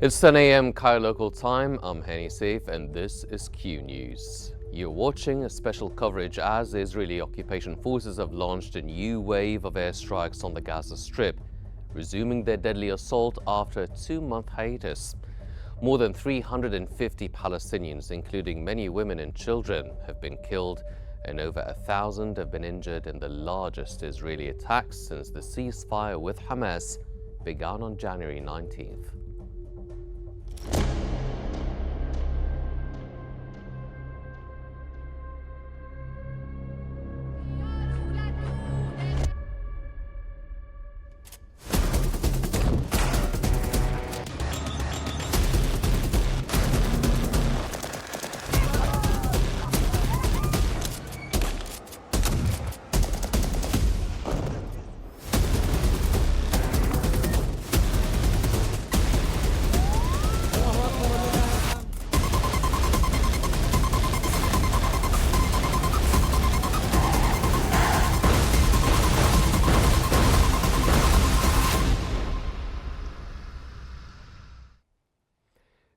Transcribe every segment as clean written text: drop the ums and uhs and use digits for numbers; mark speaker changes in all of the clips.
Speaker 1: It's 10 a.m. Cairo local time. I'm Henny Saif and this is Q News. You're watching a special coverage as the Israeli occupation forces have launched a new wave of airstrikes on the Gaza Strip, resuming their deadly assault after a 2-month hiatus. More than 350 Palestinians, including many women and children, have been killed and over 1,000 have been injured in the largest Israeli attacks since the ceasefire with Hamas began on January 19th.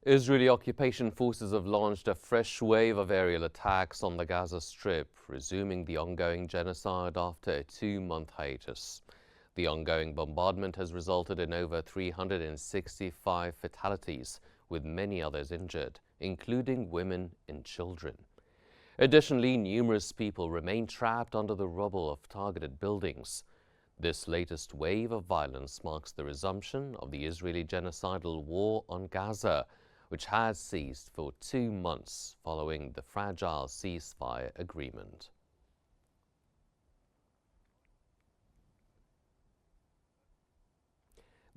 Speaker 1: Israeli occupation forces have launched a fresh wave of aerial attacks on the Gaza Strip, resuming the ongoing genocide after a 2-month hiatus. The ongoing bombardment has resulted in over 365 fatalities, with many others injured, including women and children. Additionally, numerous people remain trapped under the rubble of targeted buildings. This latest wave of violence marks the resumption of the Israeli genocidal war on Gaza, which has ceased for 2 months following the fragile ceasefire agreement.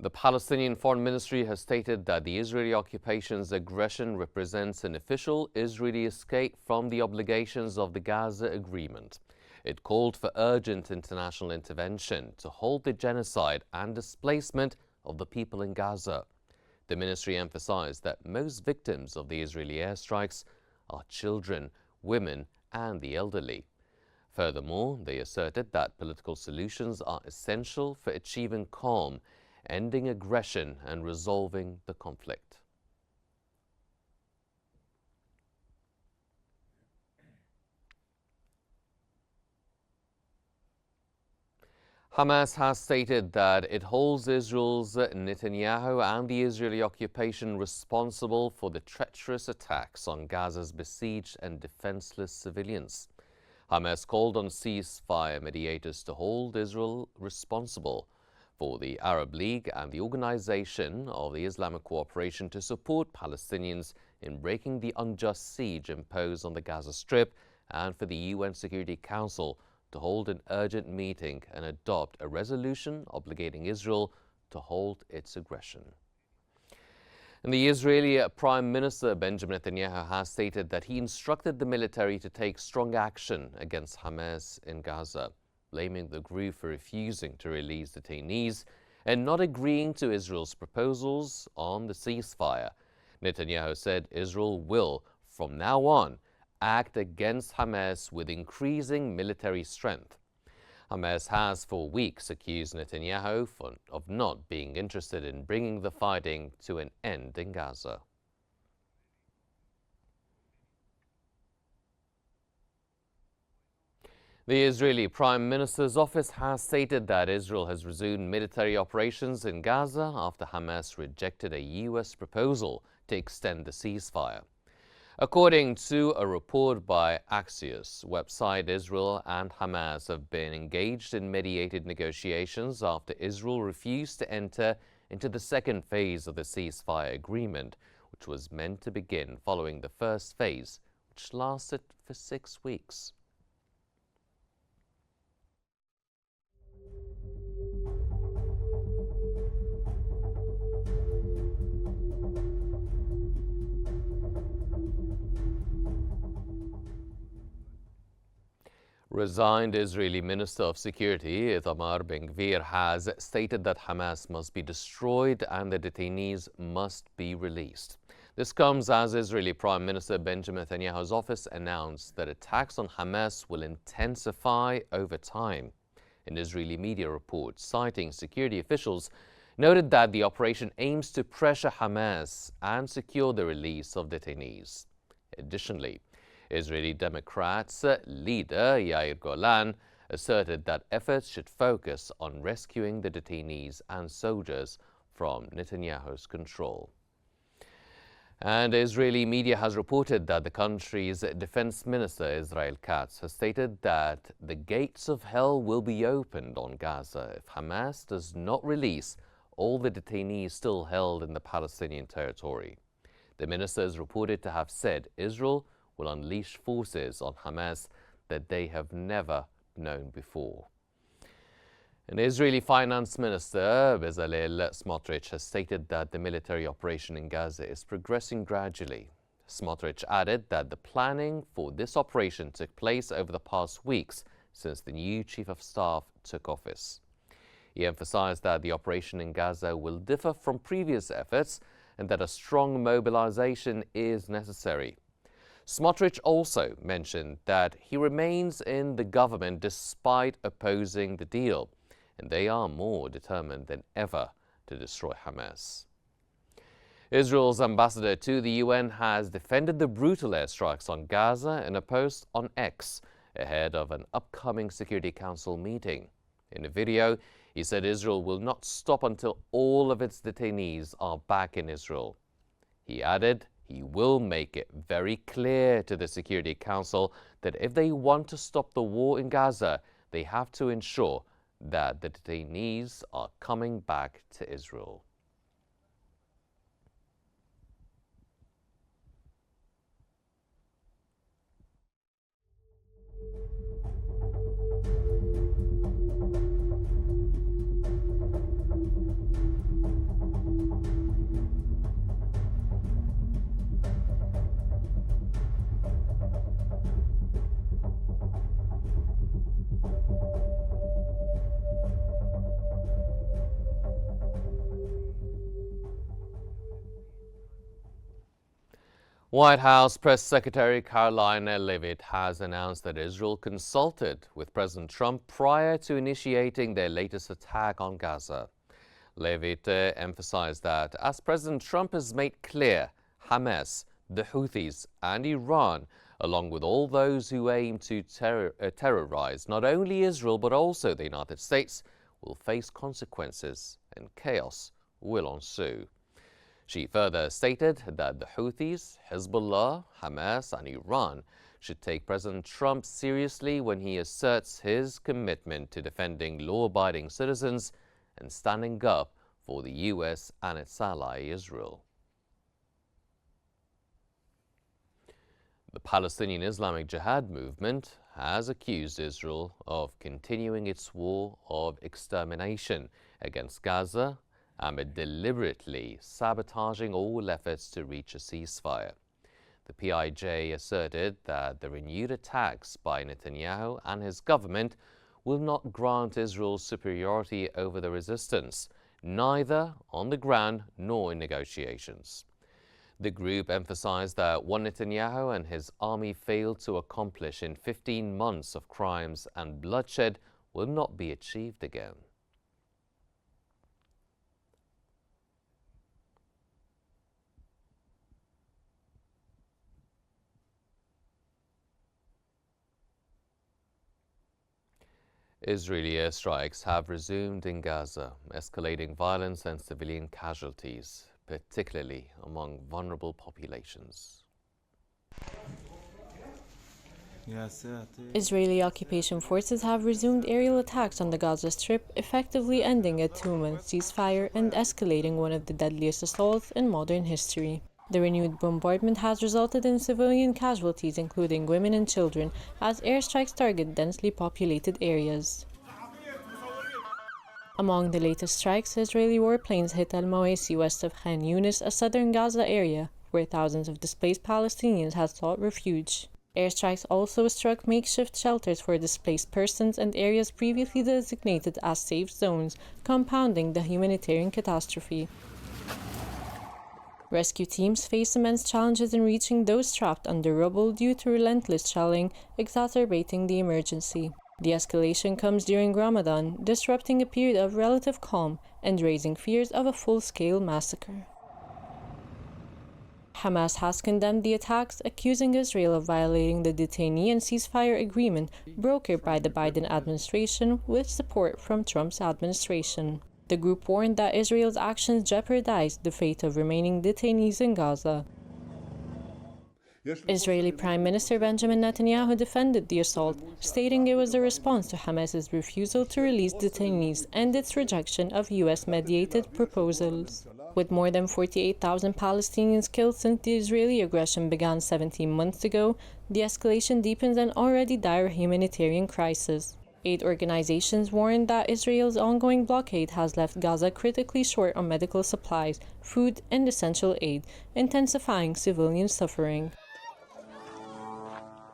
Speaker 1: The Palestinian Foreign Ministry has stated that the Israeli occupation's aggression represents an official Israeli escape from the obligations of the Gaza Agreement. It called for urgent international intervention to halt the genocide and displacement of the people in Gaza. The ministry emphasized that most victims of the Israeli airstrikes are children, women, and the elderly. Furthermore, they asserted that political solutions are essential for achieving calm, ending aggression, and resolving the conflict. Hamas has stated that it holds Israel's Netanyahu and the Israeli occupation responsible for the treacherous attacks on Gaza's besieged and defenseless civilians. Hamas called on ceasefire mediators to hold Israel responsible for the Arab League and the Organization of the Islamic Cooperation to support Palestinians in breaking the unjust siege imposed on the Gaza Strip, and for the UN Security Council to hold an urgent meeting and adopt a resolution obligating Israel to halt its aggression. And the Israeli Prime Minister Benjamin Netanyahu has stated that he instructed the military to take strong action against Hamas in Gaza, blaming the group for refusing to release detainees and not agreeing to Israel's proposals on the ceasefire. Netanyahu said Israel will, from now on, act against Hamas with increasing military strength. Hamas has for weeks accused Netanyahu of not being interested in bringing the fighting to an end in Gaza. The Israeli Prime Minister's office has stated that Israel has resumed military operations in Gaza after Hamas rejected a U.S. proposal to extend the ceasefire. According to a report by Axios website, Israel and Hamas have been engaged in mediated negotiations after Israel refused to enter into the second phase of the ceasefire agreement, which was meant to begin following the first phase, which lasted for 6 weeks. Resigned Israeli Minister of Security Itamar Ben-Gvir has stated that Hamas must be destroyed and the detainees must be released. This comes as Israeli Prime Minister Benjamin Netanyahu's office announced that attacks on Hamas will intensify over time. An Israeli media report citing security officials noted that the operation aims to pressure Hamas and secure the release of detainees. Additionally, Israeli Democrats leader Yair Golan asserted that efforts should focus on rescuing the detainees and soldiers from Netanyahu's control. And Israeli media has reported that the country's defense minister, Israel Katz, has stated that the gates of hell will be opened on Gaza if Hamas does not release all the detainees still held in the Palestinian territory. The minister is reported to have said Israel will unleash forces on Hamas that they have never known before. An Israeli finance minister, Bezalel Smotrich, has stated that the military operation in Gaza is progressing gradually. Smotrich added that the planning for this operation took place over the past weeks since the new chief of staff took office. He emphasized that the operation in Gaza will differ from previous efforts and that a strong mobilization is necessary. Smotrich also mentioned that he remains in the government despite opposing the deal, and they are more determined than ever to destroy Hamas. Israel's ambassador to the UN has defended the brutal airstrikes on Gaza in a post on X ahead of an upcoming Security Council meeting. In a video, he said Israel will not stop until all of its detainees are back in Israel. He added he will make it very clear to the Security Council that if they want to stop the war in Gaza, they have to ensure that the detainees are coming back to Israel. White House Press Secretary Caroline Leavitt has announced that Israel consulted with President Trump prior to initiating their latest attack on Gaza. Leavitt emphasized that, as President Trump has made clear, Hamas, the Houthis and Iran, along with all those who aim to terrorize not only Israel but also the United States, will face consequences and chaos will ensue. She further stated that the Houthis, Hezbollah, Hamas and Iran should take President Trump seriously when he asserts his commitment to defending law-abiding citizens and standing up for the U.S. and its ally Israel. The Palestinian Islamic Jihad movement has accused Israel of continuing its war of extermination against Gaza amid deliberately sabotaging all efforts to reach a ceasefire. The PIJ asserted that the renewed attacks by Netanyahu and his government will not grant Israel's superiority over the resistance, neither on the ground nor in negotiations. The group emphasized that what Netanyahu and his army failed to accomplish in 15 months of crimes and bloodshed will not be achieved again. Israeli airstrikes have resumed in Gaza, escalating violence and civilian casualties, particularly among vulnerable populations.
Speaker 2: Israeli occupation forces have resumed aerial attacks on the Gaza Strip, effectively ending a 2-month ceasefire and escalating one of the deadliest assaults in modern history. The renewed bombardment has resulted in civilian casualties, including women and children, as airstrikes target densely populated areas. Among the latest strikes, Israeli warplanes hit Al Mawasi west of Khan Yunis, a southern Gaza area, where thousands of displaced Palestinians had sought refuge. Airstrikes also struck makeshift shelters for displaced persons and areas previously designated as safe zones, compounding the humanitarian catastrophe. Rescue teams face immense challenges in reaching those trapped under rubble due to relentless shelling, exacerbating the emergency. The escalation comes during Ramadan, disrupting a period of relative calm and raising fears of a full-scale massacre. Hamas has condemned the attacks, accusing Israel of violating the detainee and ceasefire agreement brokered by the Biden administration with support from Trump's administration. The group warned that Israel's actions jeopardized the fate of remaining detainees in Gaza. Israeli Prime Minister Benjamin Netanyahu defended the assault, stating it was a response to Hamas's refusal to release detainees and its rejection of US-mediated proposals. With more than 48,000 Palestinians killed since the Israeli aggression began 17 months ago, the escalation deepens an already dire humanitarian crisis. Aid organizations warned that Israel's ongoing blockade has left Gaza critically short on medical supplies, food, and essential aid, intensifying civilian suffering.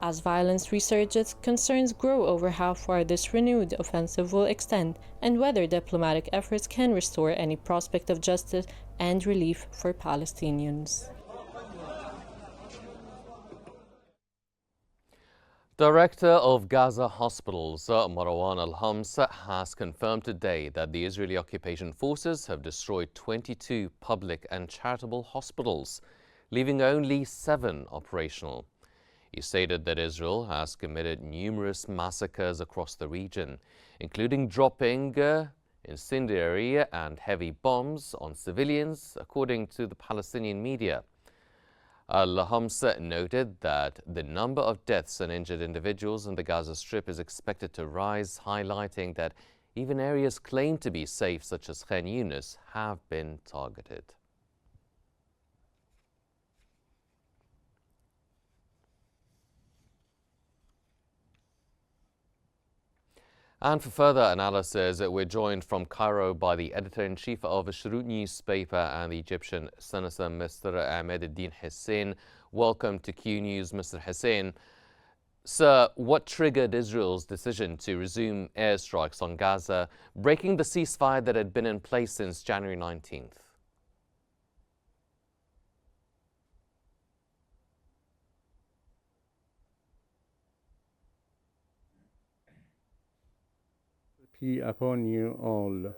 Speaker 2: As violence resurges, concerns grow over how far this renewed offensive will extend and whether diplomatic efforts can restore any prospect of justice and relief for Palestinians.
Speaker 1: Director of Gaza Hospitals, Marwan Al-Hams, has confirmed today that the Israeli occupation forces have destroyed 22 public and charitable hospitals, leaving only 7 operational. He stated that Israel has committed numerous massacres across the region, including dropping incendiary and heavy bombs on civilians, according to the Palestinian media. Al-Hams noted that the number of deaths and injured individuals in the Gaza Strip is expected to rise, highlighting that even areas claimed to be safe, such as Qnews, have been targeted. And for further analysis, we're joined from Cairo by the editor-in-chief of Shroot newspaper and the Egyptian senator, Mr. Ahmed Hussein. Welcome to Q News, Mr. Hussein. Sir, what triggered Israel's decision to resume airstrikes on Gaza, breaking the ceasefire that had been in place since January 19th?
Speaker 3: Upon you all.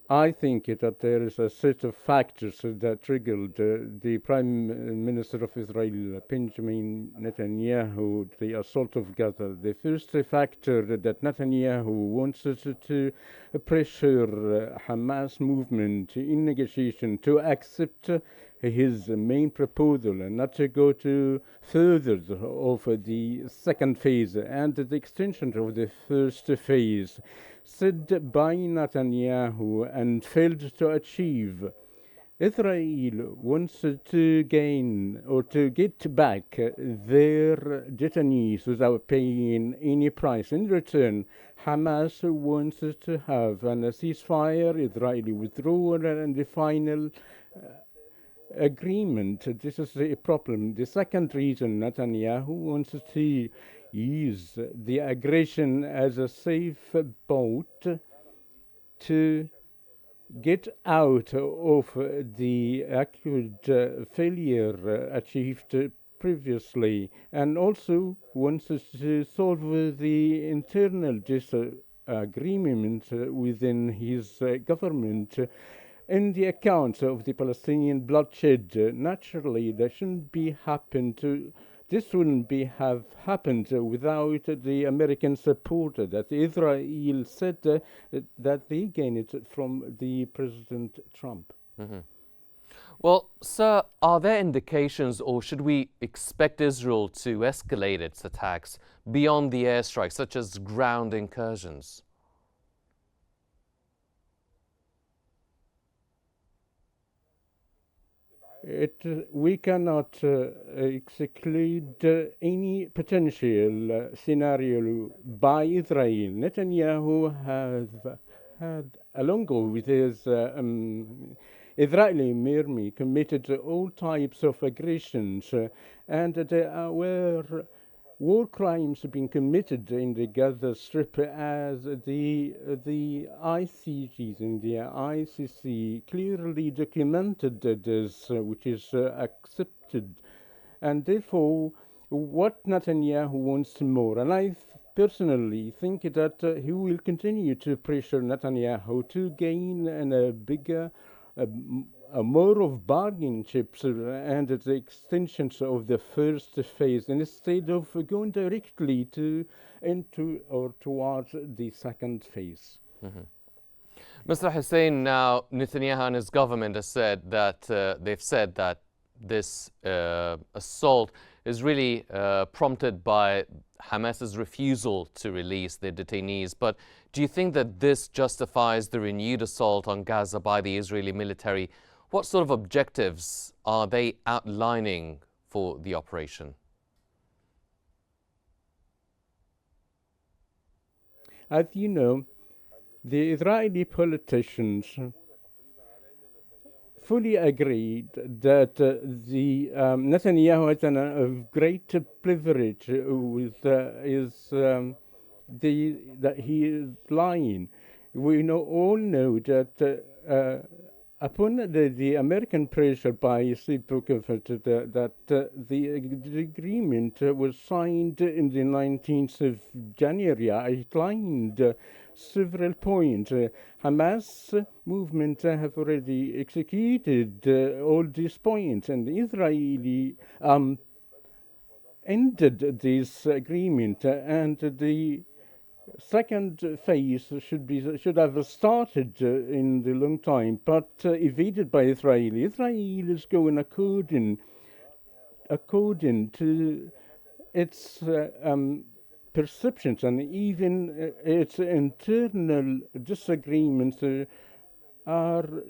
Speaker 3: I think that there is a set of factors that triggered the Prime Minister of Israel, Benjamin Netanyahu, the assault of Gaza. The first factor that Netanyahu wants to pressure Hamas movement in negotiation to accept his main proposal and not to go to further of the second phase and the extension of the first phase, said by Netanyahu and failed to achieve. Israel wants to gain or to get back their detainees without paying any price. In return, Hamas wants to have a ceasefire, Israeli withdrawal, and the final agreement. This is a problem. The second reason Netanyahu wants to use the aggression as a safe boat to get out of the acute failure achieved previously, and also wants to solve the internal disagreement within his government. In the account of the Palestinian bloodshed, naturally, this wouldn't have happened without the American support that Israel said that they gained it from the President Trump.
Speaker 1: Mm-hmm. Well, sir, are there indications, or should we expect Israel to escalate its attacks beyond the airstrikes, such as ground incursions?
Speaker 3: We cannot exclude any potential scenario by Israel. Netanyahu has had, along with his Israeli army, committed all types of aggressions, and there were war crimes being committed in the Gaza Strip, as the ICGs and the ICC clearly documented this, which is accepted. And therefore, what Netanyahu wants more. And I personally think that he will continue to pressure Netanyahu to gain a bigger, more of bargaining chips and the extensions of the first phase instead of going directly into or towards the second phase.
Speaker 1: Mr. Hussein, now Netanyahu and his government has said that they've said that this assault is really prompted by Hamas's refusal to release their detainees. But do you think that this justifies the renewed assault on Gaza by the Israeli military? What sort of objectives are they outlining for the operation?
Speaker 3: As you know, the Israeli politicians fully agreed that Netanyahu has a great privilege with that he is lying. We all know that upon the American pressure by that the agreement was signed in the 19th of January. I outlined several points. Hamas movement have already executed all these points, and Israeli ended this agreement, and the second phase should have started in the long time, but evaded by Israel. Israel is going according to its perceptions, and even its internal disagreements are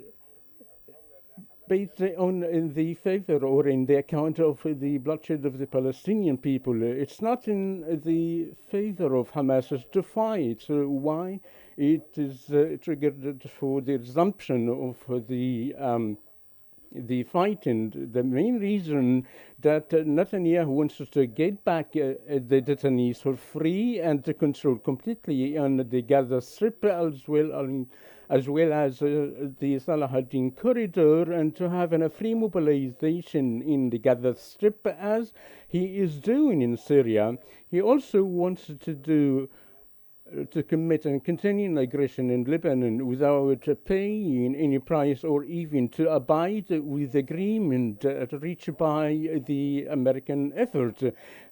Speaker 3: based on the favor or in the account of the bloodshed of the Palestinian people. It's not in the favor of Hamas to fight. So why it is triggered for the resumption of the fighting? The main reason that Netanyahu wants to get back the detainees for free and to control completely on the Gaza Strip as well as the Salahuddin corridor, and to have a free mobilization in the Gaza Strip as he is doing in Syria. He also wants to commit and continue aggression in Lebanon without paying any price or even to abide with the agreement reached by the American effort.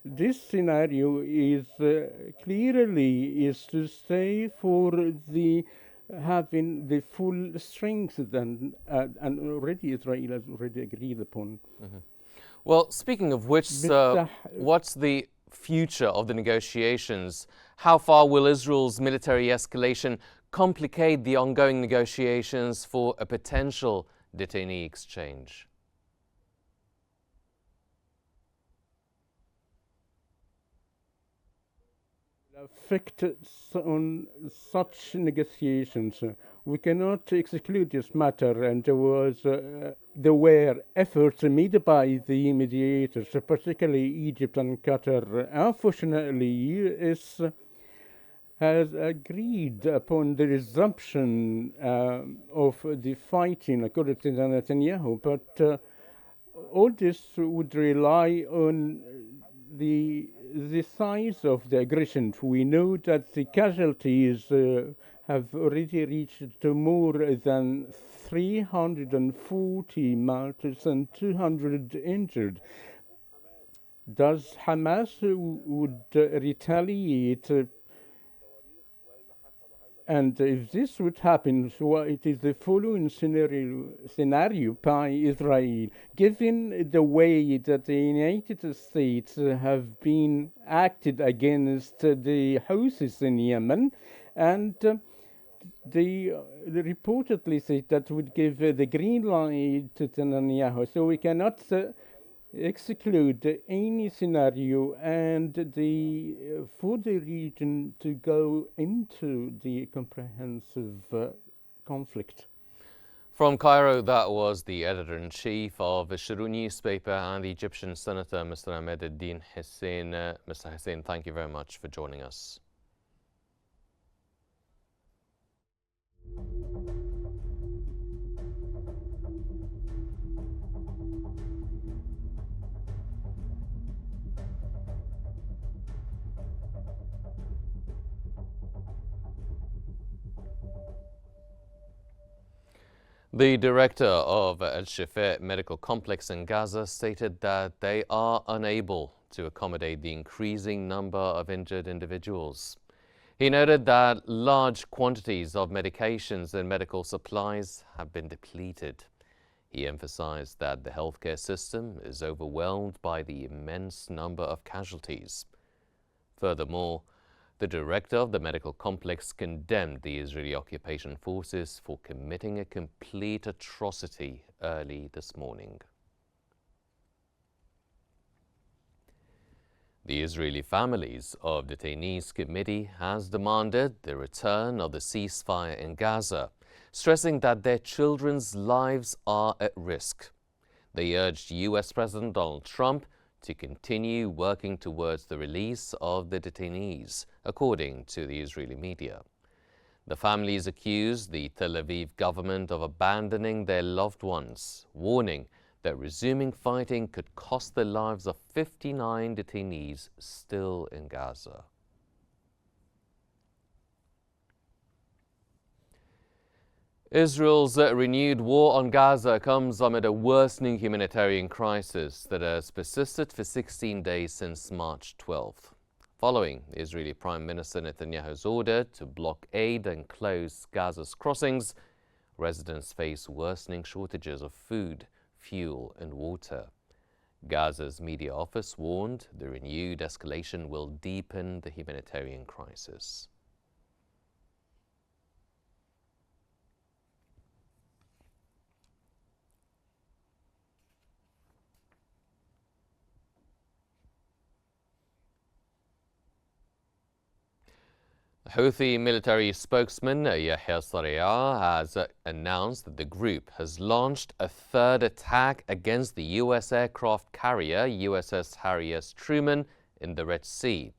Speaker 3: This scenario is clearly to stay for the having the full strength and already Israel has already agreed upon.
Speaker 1: Well, speaking of which, what's the future of the negotiations? How far will Israel's military escalation complicate the ongoing negotiations for a potential detainee exchange?
Speaker 3: Effect on such negotiations. We cannot exclude this matter, and there were efforts made by the mediators, particularly Egypt and Qatar. Unfortunately, US has agreed upon the resumption of the fighting, according to Netanyahu, but all this would rely on the size of the aggression. We know that the casualties have already reached to more than 340 martyrs and 200 injured. Does Hamas would retaliate? And if this would happen, so it is the following scenario by Israel. Given the way that the United States have been acted against the Houthis in Yemen, and they reportedly said that would give the green light to Netanyahu. So we cannot exclude any scenario and for the region to go into the comprehensive conflict.
Speaker 1: From Cairo, that was the editor-in-chief of the Shuru newspaper and the Egyptian senator, Mr. Ahmed Hussein. Mr. Hussein, thank you very much for joining us. The director of Al-Shifa Medical Complex in Gaza stated that they are unable to accommodate the increasing number of injured individuals. He noted that large quantities of medications and medical supplies have been depleted. He emphasized that the healthcare system is overwhelmed by the immense number of casualties. Furthermore, the director of the medical complex condemned the Israeli occupation forces for committing a complete atrocity early this morning. The Israeli Families of Detainees Committee has demanded the return of the ceasefire in Gaza, stressing that their children's lives are at risk. They urged U.S. President Donald Trump to continue working towards the release of the detainees, according to the Israeli media. The families accused the Tel Aviv government of abandoning their loved ones, warning that resuming fighting could cost the lives of 59 detainees still in Gaza. Israel's renewed war on Gaza comes amid a worsening humanitarian crisis that has persisted for 16 days since March 12th. Following Israeli Prime Minister Netanyahu's order to block aid and close Gaza's crossings, residents face worsening shortages of food, fuel and water. Gaza's media office warned the renewed escalation will deepen the humanitarian crisis. Houthi military spokesman Yahya Sariyah has announced that the group has launched a third attack against the U.S. aircraft carrier USS Harry S. Truman in the Red Sea.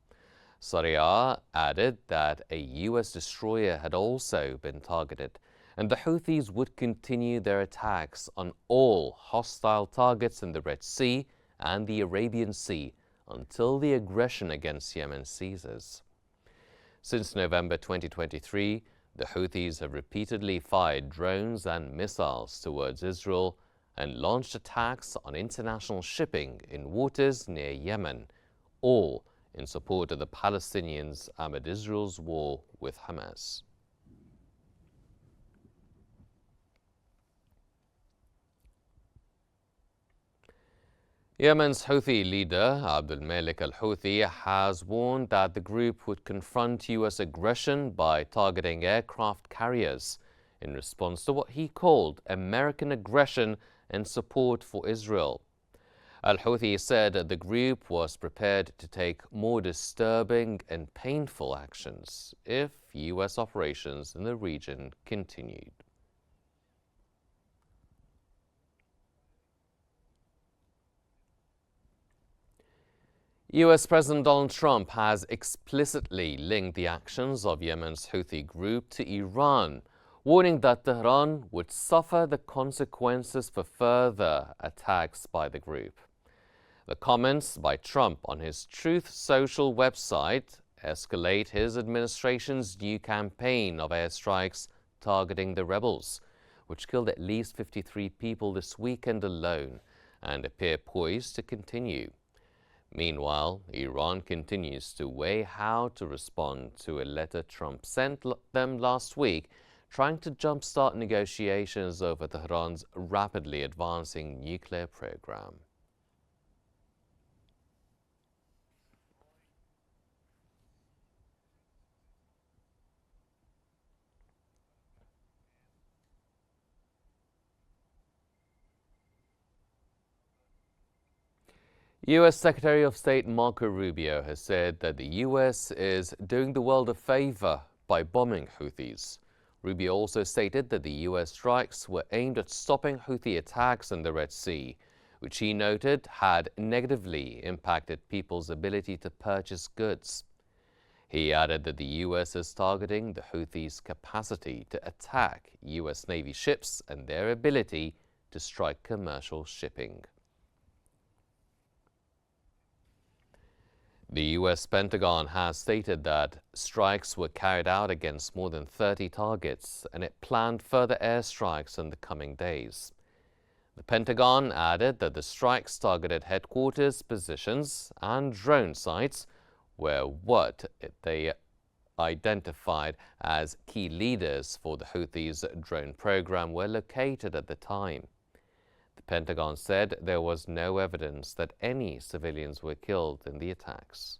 Speaker 1: Sariyah added that a U.S. destroyer had also been targeted, and the Houthis would continue their attacks on all hostile targets in the Red Sea and the Arabian Sea until the aggression against Yemen ceases. Since November 2023, the Houthis have repeatedly fired drones and missiles towards Israel and launched attacks on international shipping in waters near Yemen, all in support of the Palestinians amid Israel's war with Hamas. Yemen's Houthi leader, Abdul Malik al-Houthi, has warned that the group would confront U.S. aggression by targeting aircraft carriers in response to what he called American aggression and support for Israel. Al-Houthi said the group was prepared to take more disturbing and painful actions if U.S. operations in the region continued. U.S. President Donald Trump has explicitly linked the actions of Yemen's Houthi group to Iran, warning that Tehran would suffer the consequences for further attacks by the group. The comments by Trump on his Truth Social website escalate his administration's new campaign of airstrikes targeting the rebels, which killed at least 53 people this weekend alone and appear poised to continue. Meanwhile, Iran continues to weigh how to respond to a letter Trump sent them last week, trying to jumpstart negotiations over Tehran's rapidly advancing nuclear program. U.S. Secretary of State Marco Rubio has said that the U.S. is doing the world a favor by bombing Houthis. Rubio also stated that the U.S. strikes were aimed at stopping Houthi attacks in the Red Sea, which he noted had negatively impacted people's ability to purchase goods. He added that the U.S. is targeting the Houthis' capacity to attack U.S. Navy ships and their ability to strike commercial shipping. The U.S. Pentagon has stated that strikes were carried out against more than 30 targets, and it planned further airstrikes in the coming days. The Pentagon added that the strikes targeted headquarters, positions, and drone sites where what they identified as key leaders for the Houthis' drone program were located at the time. The Pentagon said there was no evidence that any civilians were killed in the attacks.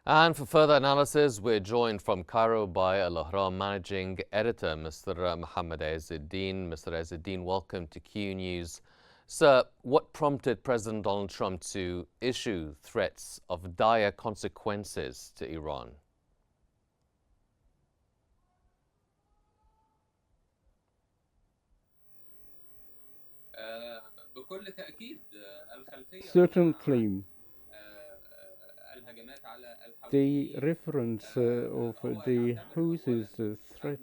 Speaker 1: And for further analysis, we're joined from Cairo by Al-Ahram Managing Editor, Mr. Mohammed Izzuddin. Mr. Izzuddin, welcome to Q News. Sir, what prompted President Donald Trump to issue threats of dire consequences to Iran?
Speaker 3: Certainly, the reference of the Houthis threat,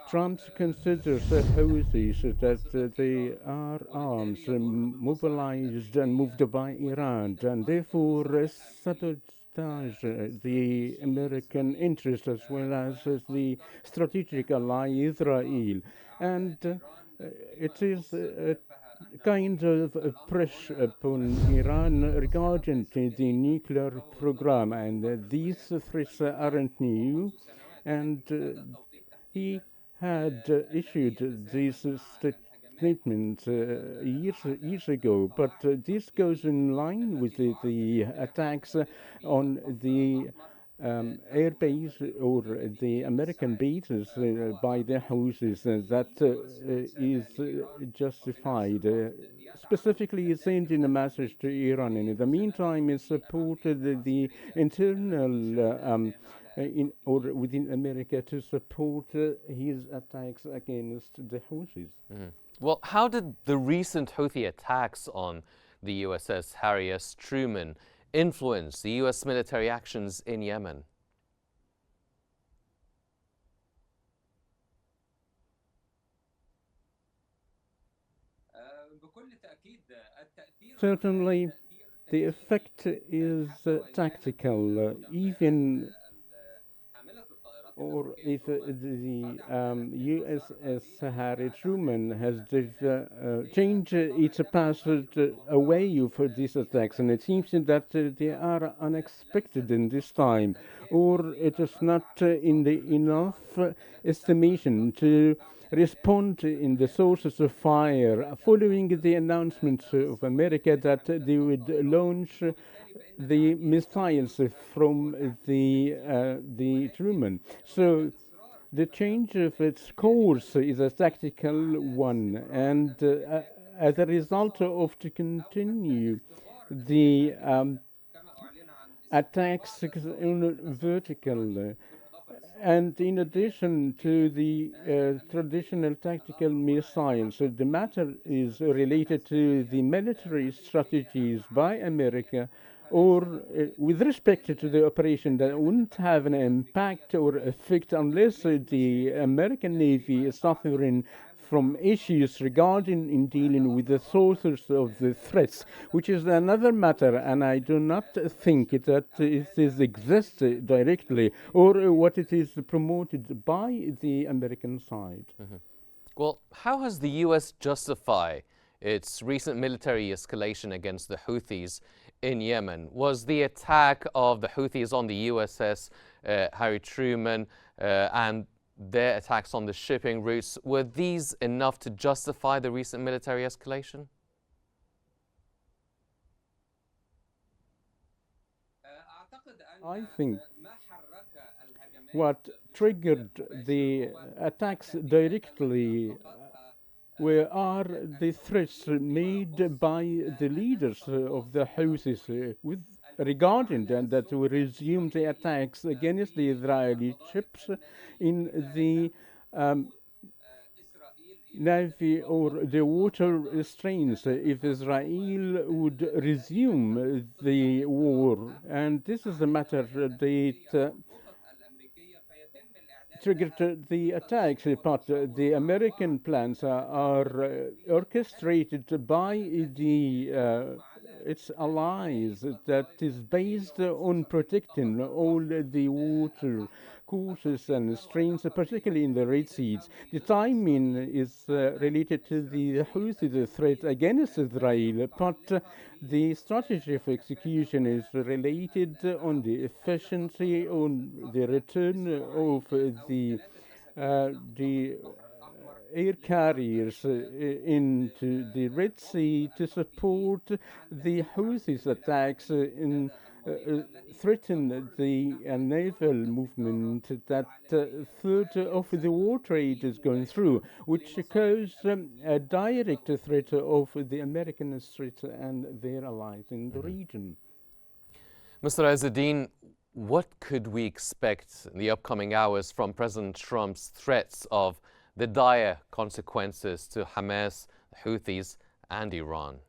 Speaker 3: Trump considers the Houthis that they are arms mobilized and moved by Iran, and therefore sabotage the American interest as well as the strategic ally Israel. And it is kind of a pressure upon Iran regarding the nuclear program, and these threats aren't new, and he had issued these statements years ago, but this goes in line with the attacks on the airbase or the American bases by the Houthis that is justified. Specifically, sending a message to Iran. And in the meantime, it supported the internal within America to support his attacks against the Houthis.
Speaker 1: Well, how did the recent Houthi attacks on the USS Harry S. Truman influence the U.S. military actions in Yemen?
Speaker 3: Certainly, the effect is tactical, even or if the USS Harry Truman has changed its passage away for these attacks, and it seems that they are unexpected in this time, or it is not in the enough estimation to respond in the sources of fire following the announcement of America that they would launch the missiles from the Truman. So the change of its course is a tactical one, and as a result of to continue the attacks in vertical. And in addition to the traditional tactical missiles, the matter is related to the military strategies by America, or with respect to the operation that wouldn't have an impact or effect unless the American Navy is suffering from issues regarding in dealing with the sources of the threats, which is another matter, and I do not think that it exists directly or what it is promoted by the American side.
Speaker 1: Well, how has the U.S. justified its recent military escalation against the Houthis in Yemen? Was the attack of the Houthis on the USS Harry Truman and their attacks on the shipping routes, were these enough to justify the recent military escalation?
Speaker 3: I think what triggered the attacks directly are the threats made by the leaders of the Houthis with regarding that we resume the attacks against the Israeli ships in the navy or the water strains if Israel would resume the war. And this is a matter that triggered the attacks, but the American plans are orchestrated by its allies that is based on protecting all the water courses and streams, particularly in the Red Sea. The timing is related to the Houthi threat against Israel, but the strategy of execution is related on the efficiency, on the return of the air carriers into the Red Sea to support the Houthis attacks in threaten the naval movement that third of the war trade is going through, which cause a direct threat of the American threat and their allies in the region.
Speaker 1: Mr. Azzeddin, what could we expect in the upcoming hours from President Trump's threats of the dire consequences to Hamas, the Houthis, and Iran?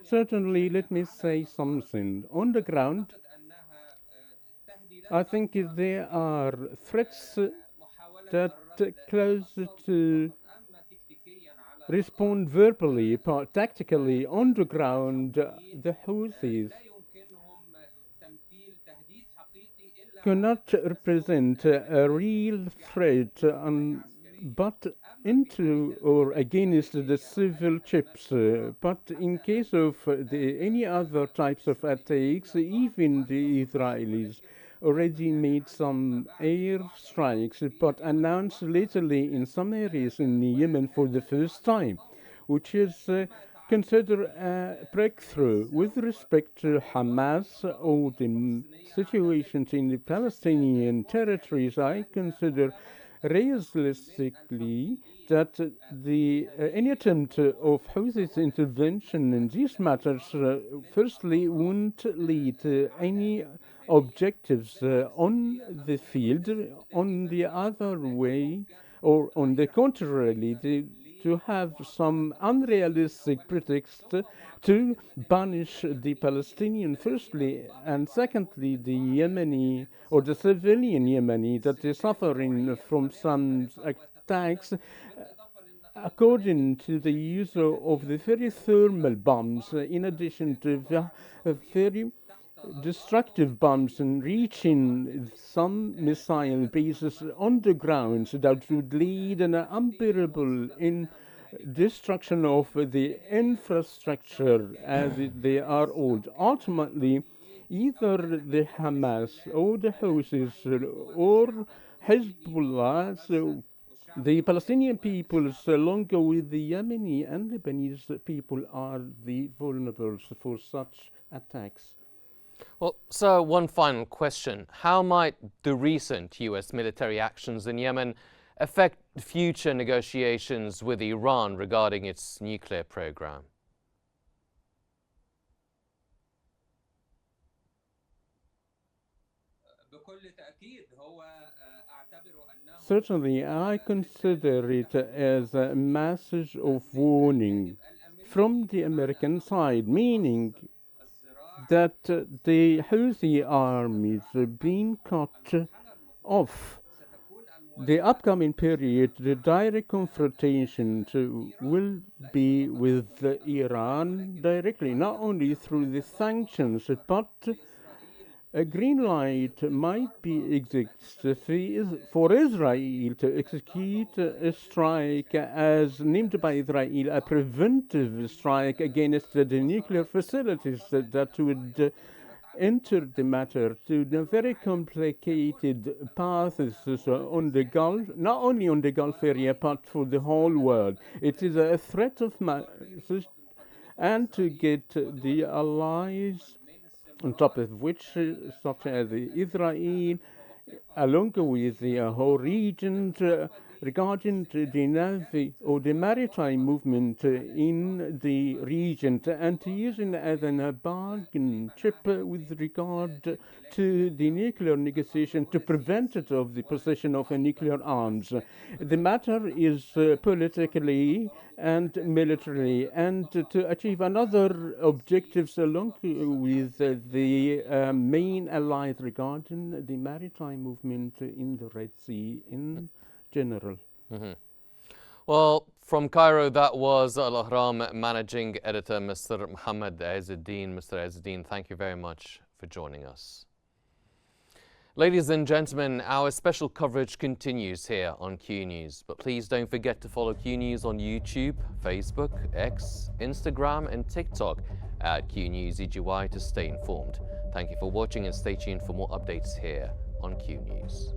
Speaker 3: Certainly, let me say something. On the ground, I think there are threats that close to respond verbally, but tactically on the ground, the Houthis cannot represent a real threat but into or against the civil ships. But in case of any other types of attacks, even the Israelis already made some air strikes, but announced lately in some areas in Yemen for the first time, which is considered a breakthrough with respect to Hamas or the situations in the Palestinian territories. I consider realistically that any attempt of Houthis intervention in these matters firstly won't lead to any objectives on the field. On the other way, or on the contrary, to have some unrealistic pretext to banish the Palestinian firstly, and secondly the Yemeni or the civilian Yemeni that is suffering from some attacks according to the use of the very thermal bombs in addition to the very destructive bombs and reaching some missile bases on the ground that would lead an unbearable destruction of the infrastructure as they are old. Ultimately, either the Hamas or the Houthis or Hezbollah, so the Palestinian peoples, along with the Yemeni and Lebanese people, are the vulnerables for such attacks.
Speaker 1: Well, sir, one final question. How might the recent US military actions in Yemen affect future negotiations with Iran regarding its nuclear program?
Speaker 3: Certainly, I consider it as a message of warning from the American side, meaning that the Houthi armies are being cut off. The upcoming period, the direct confrontation will be with Iran directly, not only through the sanctions, but a green light might be exist for Israel to execute a strike as named by Israel, a preventive strike against the nuclear facilities that would enter the matter to the very complicated paths on the Gulf, not only on the Gulf area, but for the whole world. It is a threat of and to get the allies, on top of which, such as Israel, along with the whole region, regarding the navy or the maritime movement in the region, and to use it as a bargain chip with regard to the nuclear negotiation to prevent it of the possession of nuclear arms. The matter is politically and militarily, and to achieve another objectives along with the main allies regarding the maritime movement in the Red Sea in general.
Speaker 1: Well, from Cairo, that was Al Ahram managing editor, Mr. Mohammed Ezzeddin. Mr. Ezzeddin, thank you very much for joining us. Ladies and gentlemen, our special coverage continues here on Q News, but please don't forget to follow Q News on YouTube, Facebook, X, Instagram and TikTok at Q News EGY to stay informed. Thank you for watching and stay tuned for more updates here on Q News.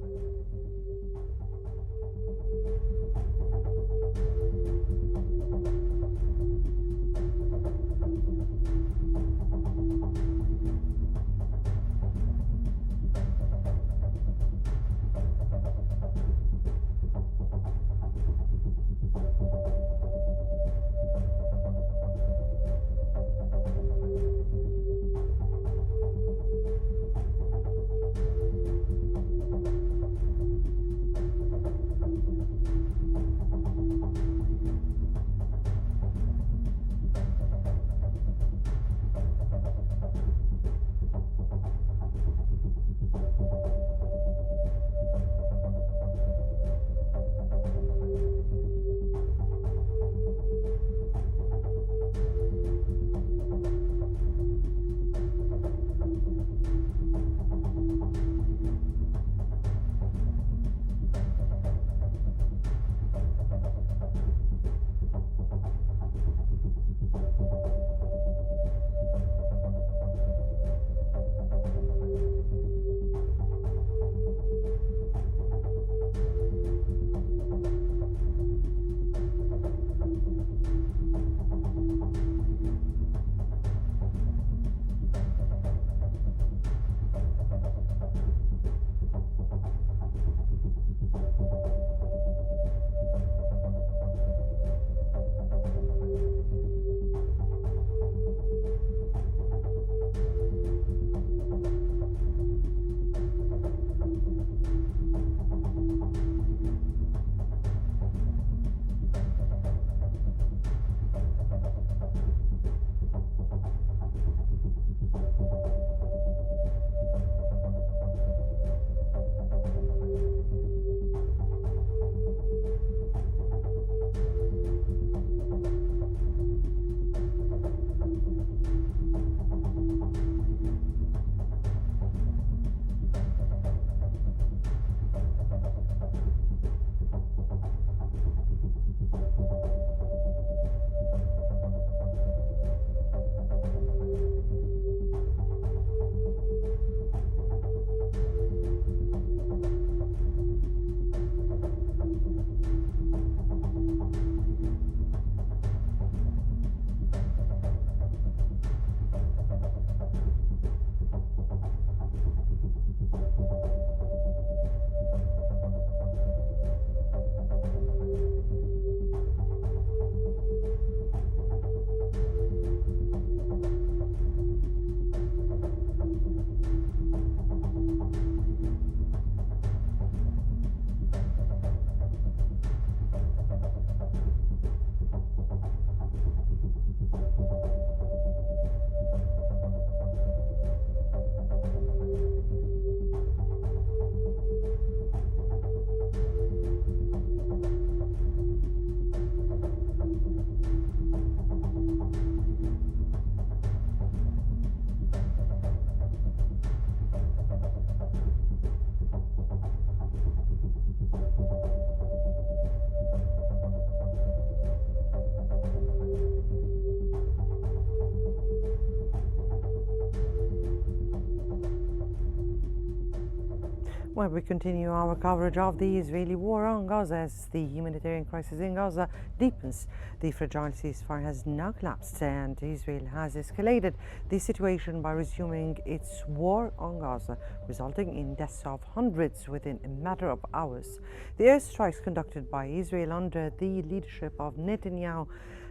Speaker 4: Well, we continue our coverage of the Israeli war on Gaza as the humanitarian crisis in Gaza deepens. The fragile ceasefire has now collapsed and Israel has escalated the situation by resuming its war on Gaza, resulting in deaths of hundreds within a matter of hours. The airstrikes conducted by Israel under the leadership of Netanyahu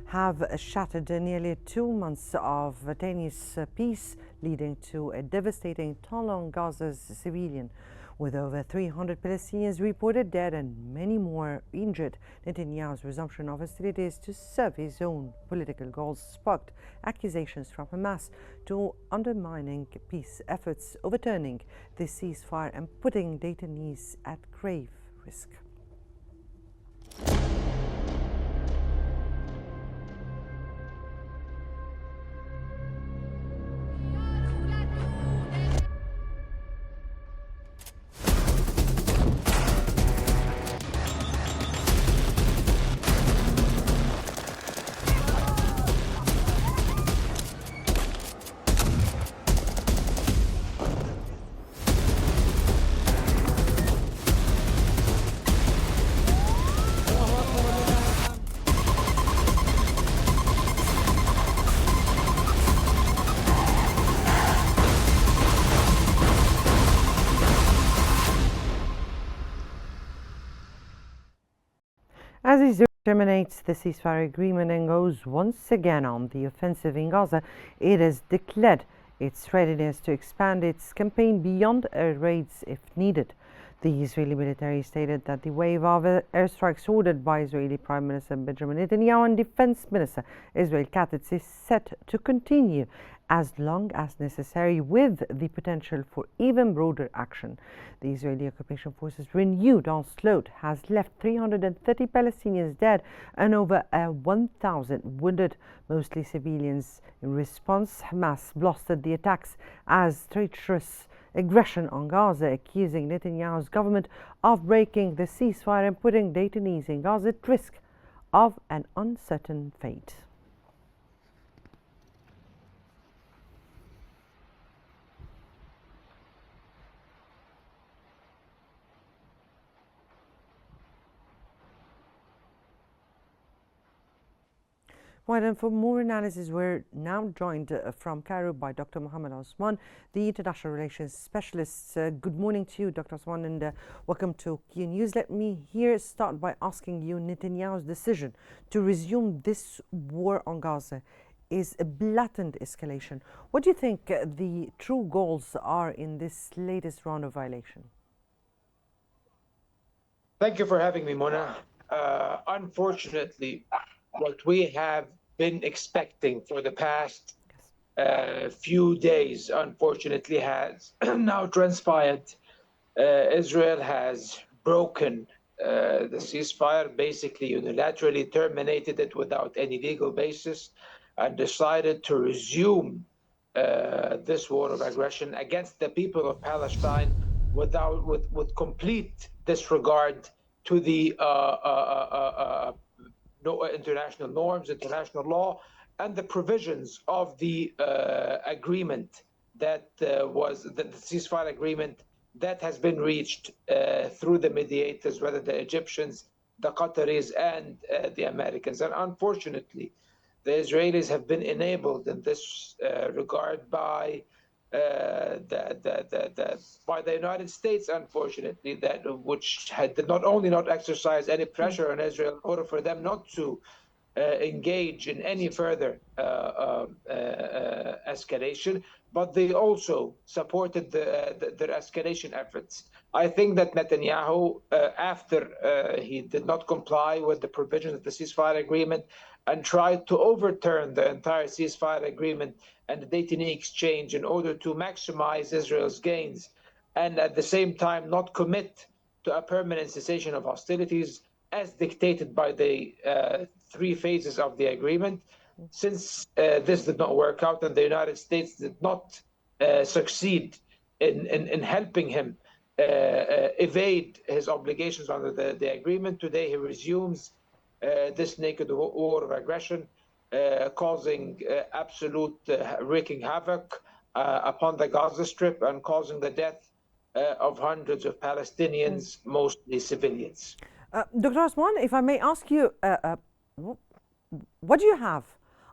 Speaker 4: have shattered nearly 2 months of tenuous peace, leading to a devastating toll on Gaza's civilians. With over 300 Palestinians reported dead and many more injured, Netanyahu's resumption of hostilities to serve his own political goals sparked accusations from Hamas to undermining peace efforts, overturning the ceasefire and putting detainees at grave risk. As Israel terminates the ceasefire agreement and goes once again on the offensive in Gaza, it has declared its readiness to expand its campaign beyond air raids if needed. The Israeli military stated that the wave of airstrikes ordered by Israeli Prime Minister Benjamin Netanyahu and Defense Minister Israel Katz is set to continue as long as necessary, with the potential for even broader action. The Israeli occupation forces' renewed onslaught has left 330 Palestinians dead and over 1,000 wounded, mostly civilians. In response, Hamas blasted the attacks as treacherous aggression on Gaza, accusing Netanyahu's government of breaking the ceasefire and putting detainees in Gaza at risk of an uncertain fate. Right, and for more analysis, we're now joined from Cairo by Dr. Mohammed Osman, the international relations specialist. Good morning to you, Dr. Osman, and welcome to Qnews. Let me here start by asking you, Netanyahu's decision to resume this war on Gaza is a blatant escalation. What do you think the true goals are in this latest round of violation?
Speaker 5: Thank you for having me, Mona. Unfortunately, what we have been expecting for the past few days, unfortunately, has now transpired. Israel has broken the ceasefire, basically unilaterally terminated it without any legal basis, and decided to resume this war of aggression against the people of Palestine with complete disregard to the international norms, international law, and the provisions of the agreement that was the ceasefire agreement that has been reached through the mediators, whether the Egyptians, the Qataris, and the Americans. And unfortunately, the Israelis have been enabled in this regard by the United States, unfortunately, which had not only not exercised any pressure on Israel in order for them not to engage in any further escalation, but they also supported their escalation efforts. I think that Netanyahu, after he did not comply with the provisions of the ceasefire agreement and tried to overturn the entire ceasefire agreement and the detainee exchange in order to maximize Israel's gains, and at the same time not commit to a permanent cessation of hostilities as dictated by the 3 phases of the agreement. Since this did not work out and the United States did not succeed in helping him evade his obligations under the agreement, today he resumes this naked war of aggression, causing absolute wreaking havoc upon the Gaza Strip and causing the death of hundreds of Palestinians, mostly civilians.
Speaker 4: Dr. Osman, if I may ask you, what do you have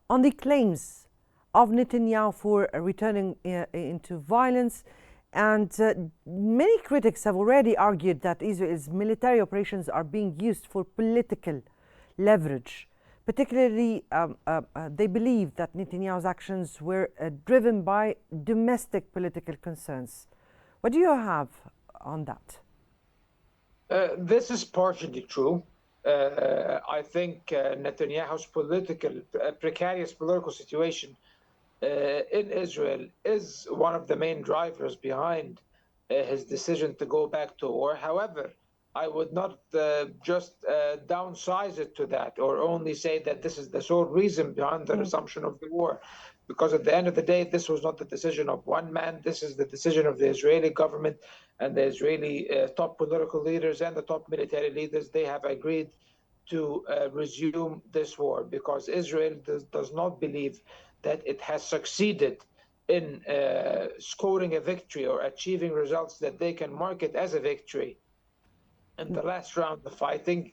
Speaker 4: on the claims of Netanyahu for returning into violence? And many critics have already argued that Israel's military operations are being used for political leverage. Particularly, they believe that Netanyahu's actions were driven by domestic political concerns. What do you have on that?
Speaker 5: This is partially true. I think Netanyahu's precarious political situation in Israel is one of the main drivers behind his decision to go back to war. However, I would not just downsize it to that or only say that this is the sole reason behind the resumption of the war. Because at the end of the day, this was not the decision of one man. This is the decision of the Israeli government and the Israeli top political leaders and the top military leaders. They have agreed to resume this war because Israel does not believe that it has succeeded in scoring a victory or achieving results that they can market as a victory in the last round of fighting.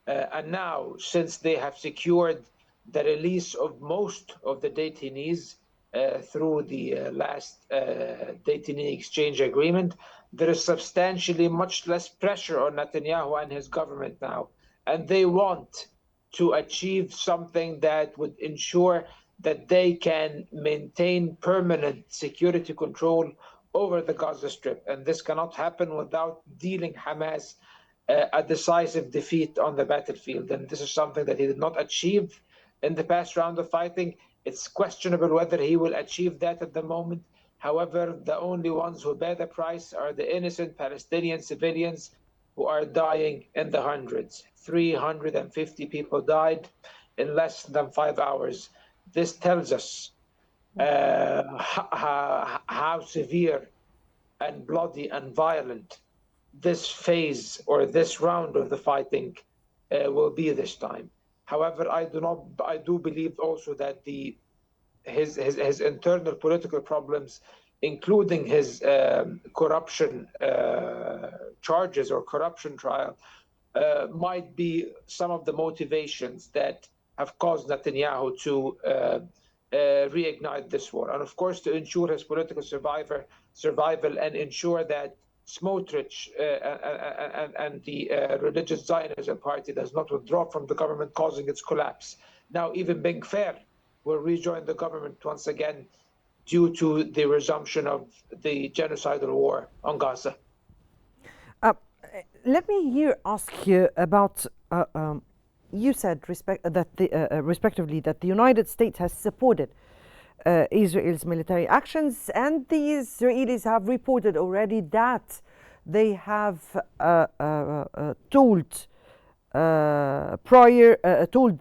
Speaker 5: And now, since they have secured the release of most of the detainees through the last detainee exchange agreement, there is substantially much less pressure on Netanyahu and his government now. And they want to achieve something that would ensure that they can maintain permanent security control over the Gaza Strip. And this cannot happen without dealing Hamas a decisive defeat on the battlefield. And this is something that he did not achieve in the past round of fighting. It's questionable whether he will achieve that at the moment. However, the only ones who bear the price are the innocent Palestinian civilians who are dying in the hundreds. 350 people died in less than 5 hours. This tells us how severe and bloody and violent this phase or this round of the fighting will be this time. However, I do believe also that his internal political problems, including his corruption charges or corruption trial, might be some of the motivations that have caused Netanyahu to reignite this war. And of course, to ensure his political survival and ensure that Smotrich and the religious Zionism party does not withdraw from the government, causing its collapse. Now, even Ben Gvir will rejoin the government once again due to the resumption of the genocidal war on Gaza.
Speaker 4: Let me here ask you about, you said respectively that the United States has supported Israel's military actions, and the Israelis have reported already that they have told the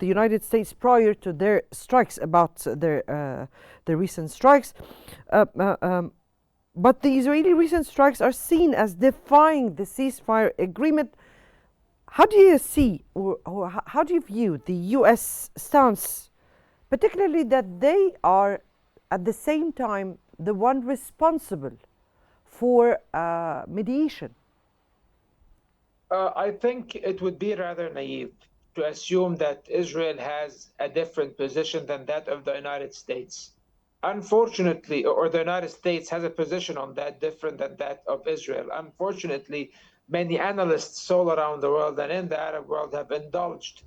Speaker 4: United States prior to their strikes about their recent strikes. But the Israeli recent strikes are seen as defying the ceasefire agreement. How do you see, or how do you view the U.S. stance, particularly that they are at the same time the one responsible for mediation?
Speaker 5: I think it would be rather naive to assume that Israel has a different position than that of the United States. Unfortunately, or the United States has a position on that different than that of Israel. Unfortunately, many analysts all around the world and in the Arab world have indulged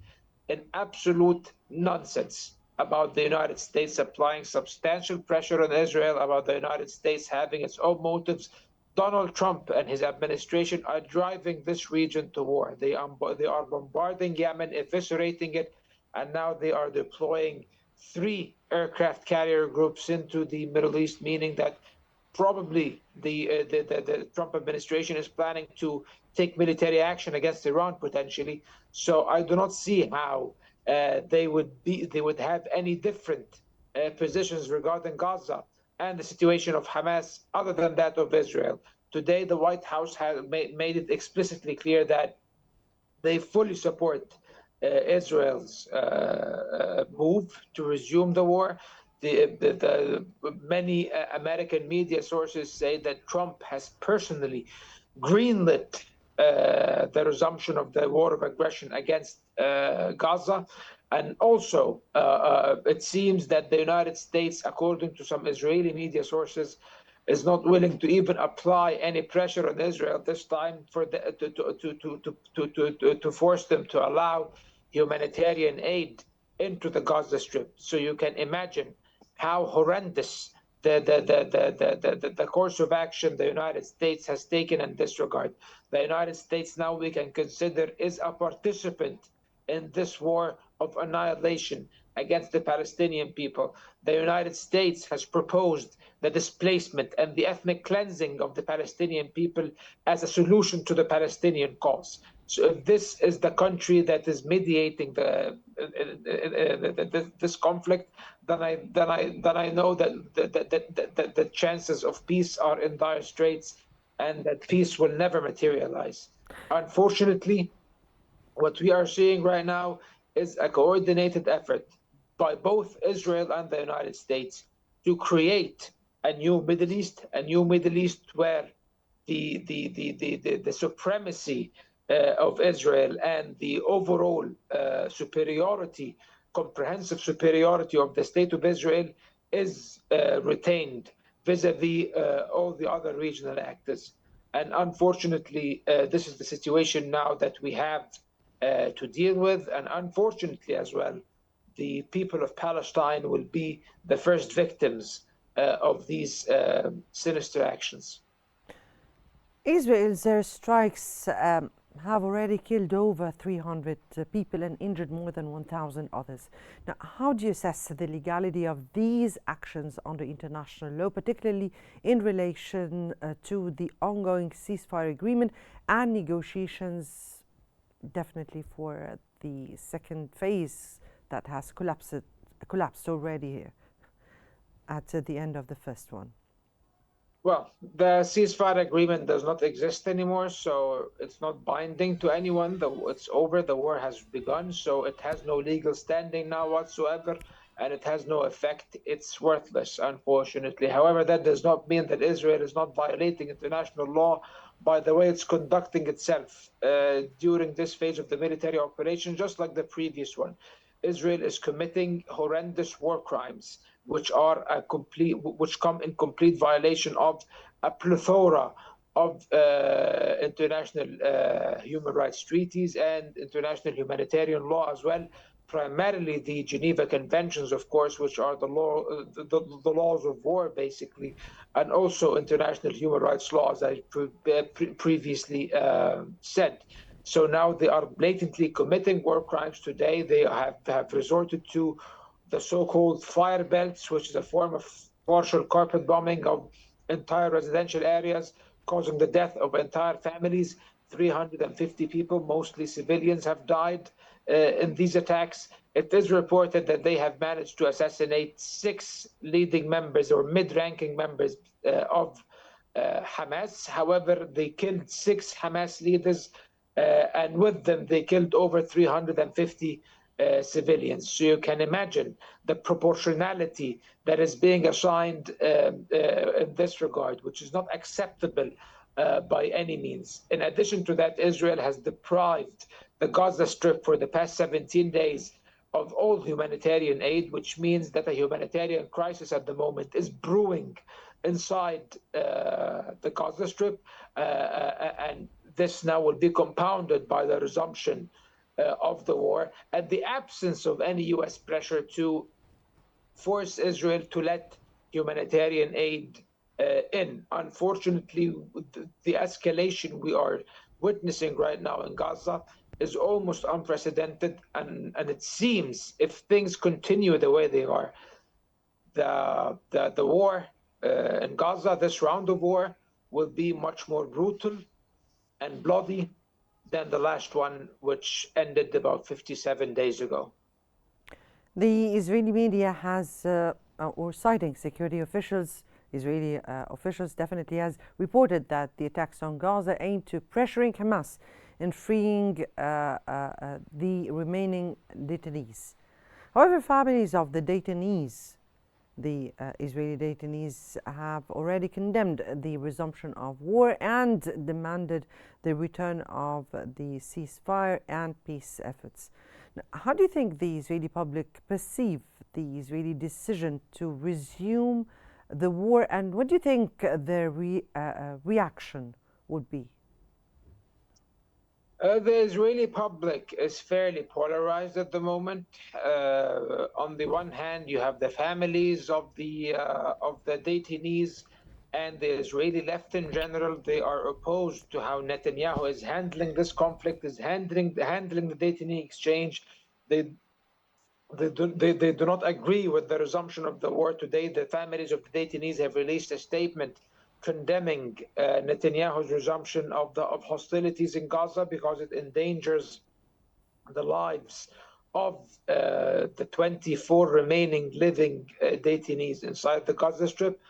Speaker 5: in absolute nonsense about the United States applying substantial pressure on Israel, about the United States having its own motives. Donald Trump and his administration are driving this region to war. They are bombarding Yemen, eviscerating it, and now they are deploying 3 aircraft carrier groups into the Middle East, meaning that probably the Trump administration is planning to take military action against Iran potentially. So I do not see how they would have any different positions regarding Gaza and the situation of Hamas other than that of Israel. Today, the White House has made it explicitly clear that they fully support Israel's move to resume the war. Many American media sources say that Trump has personally greenlit the resumption of the war of aggression against Gaza. And also, it seems that the United States, according to some Israeli media sources, is not willing to even apply any pressure on Israel this time for to force them to allow humanitarian aid into the Gaza Strip. So you can imagine how horrendous the course of action the United States has taken in this regard. The United States now we can consider is a participant in this war of annihilation against the Palestinian people. The United States has proposed the displacement and the ethnic cleansing of the Palestinian people as a solution to the Palestinian cause. So if this is the country that is mediating this conflict, then I know that the chances of peace are in dire straits, and that peace will never materialize. Unfortunately, what we are seeing right now is a coordinated effort by both Israel and the United States to create a new Middle East, where the supremacy of Israel and the overall superiority, comprehensive superiority of the state of Israel is retained vis-a-vis all the other regional actors. And unfortunately, this is the situation now that we have to deal with. And unfortunately as well, the people of Palestine will be the first victims of these sinister actions.
Speaker 4: Israel's airstrikes have already killed over 300 people and injured more than 1,000 others. Now, how do you assess the legality of these actions under international law, particularly in relation to the ongoing ceasefire agreement and negotiations, definitely for the second phase that has collapsed already here at the end of the first one?
Speaker 5: Well, the ceasefire agreement does not exist anymore, so it's not binding to anyone. It's over. The war has begun, so it has no legal standing now whatsoever, and it has no effect. It's worthless, unfortunately. However, that does not mean that Israel is not violating international law by the way it's conducting itself during this phase of the military operation, just like the previous one. Israel is committing horrendous war crimes, which come in complete violation of a plethora of international human rights treaties and international humanitarian law as well. Primarily the Geneva Conventions, of course, which are the laws of war, basically, and also international human rights laws, as I previously said. So now they are blatantly committing war crimes today. They have resorted to the so-called fire belts, which is a form of partial carpet bombing of entire residential areas, causing the death of entire families. 350 people, mostly civilians, have died in these attacks. It is reported that they have managed to assassinate 6 leading members or mid-ranking members of Hamas. However, they killed 6 Hamas leaders, and with them they killed over 350 civilians. So you can imagine the proportionality that is being assigned in this regard, which is not acceptable by any means. In addition to that, Israel has deprived the Gaza Strip for the past 17 days of all humanitarian aid, which means that a humanitarian crisis at the moment is brewing inside the Gaza Strip, and this now will be compounded by the resumption of the war and the absence of any U.S. pressure to force Israel to let humanitarian aid in. Unfortunately, the escalation we are witnessing right now in Gaza is almost unprecedented, and it seems if things continue the way they are, the war in Gaza, this round of war, will be much more brutal and bloody than the last one, which ended about 57 days ago.
Speaker 4: The Israeli media has, or citing security officials, Israeli officials definitely has reported that the attacks on Gaza aimed to pressuring Hamas in freeing the remaining detainees. However, families of the detainees The Israeli detainees have already condemned the resumption of war and demanded the return of the ceasefire and peace efforts. Now, how do you think the Israeli public perceive the Israeli decision to resume the war, and what do you think their reaction would be?
Speaker 5: The Israeli public is fairly polarized at the moment. On the one hand, you have the families of the detainees and the Israeli left in general. They are opposed to how Netanyahu is handling this conflict, is handling the detainee exchange. They do not agree with the resumption of the war today. The families of the detainees have released a statement condemning Netanyahu's resumption of hostilities in Gaza because it endangers the lives of the 24 remaining living detainees inside the Gaza Strip.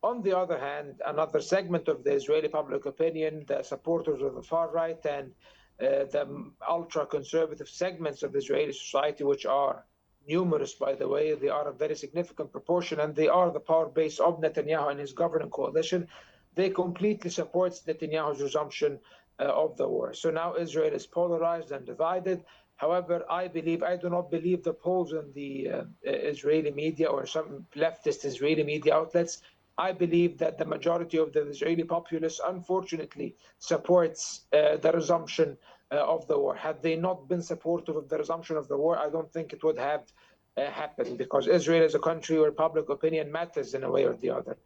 Speaker 5: On the other hand, another segment of the Israeli public opinion, the supporters of the far right and the ultra-conservative segments of Israeli society, which are numerous, by the way, they are a very significant proportion, and they are the power base of Netanyahu and his governing coalition. They completely support Netanyahu's resumption of the war. So now Israel is polarized and divided. However, I do not believe the polls in the Israeli media or some leftist Israeli media outlets. I believe that the majority of the Israeli populace, unfortunately, supports the resumption of the war. Had they not been supportive of the resumption of the war, I don't think it would have happened, because Israel is a country where public opinion matters in a way or the other.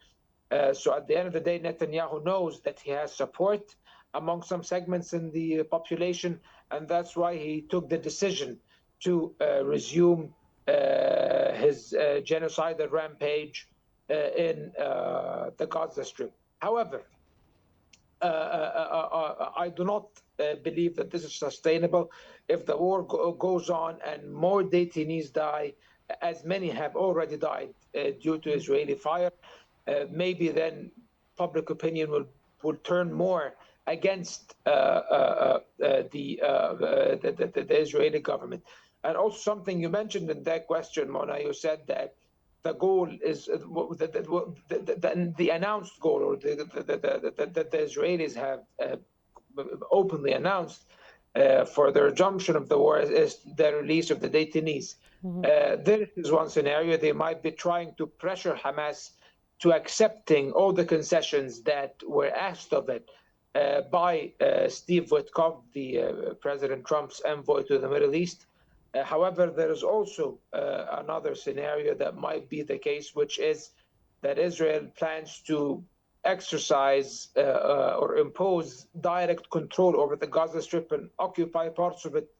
Speaker 5: So at the end of the day, Netanyahu knows that he has support among some segments in the population, and that's why he took the decision to resume his genocidal rampage in the Gaza Strip. However, I do not believe that this is sustainable. If the war goes on and more detainees die, as many have already died due to Israeli fire, maybe then public opinion will turn more against the Israeli government. And also something you mentioned in that question, Mona, you said that the goal is the announced goal, or the Israelis have openly announced for the resumption of the war is the release of the detainees. This is one scenario. They might be trying to pressure Hamas to accepting all the concessions that were asked of it by Steve Witkoff, the President Trump's envoy to the Middle East. However, there is also another scenario that might be the case, which is that Israel plans to exercise or impose direct control over the Gaza Strip and occupy parts of it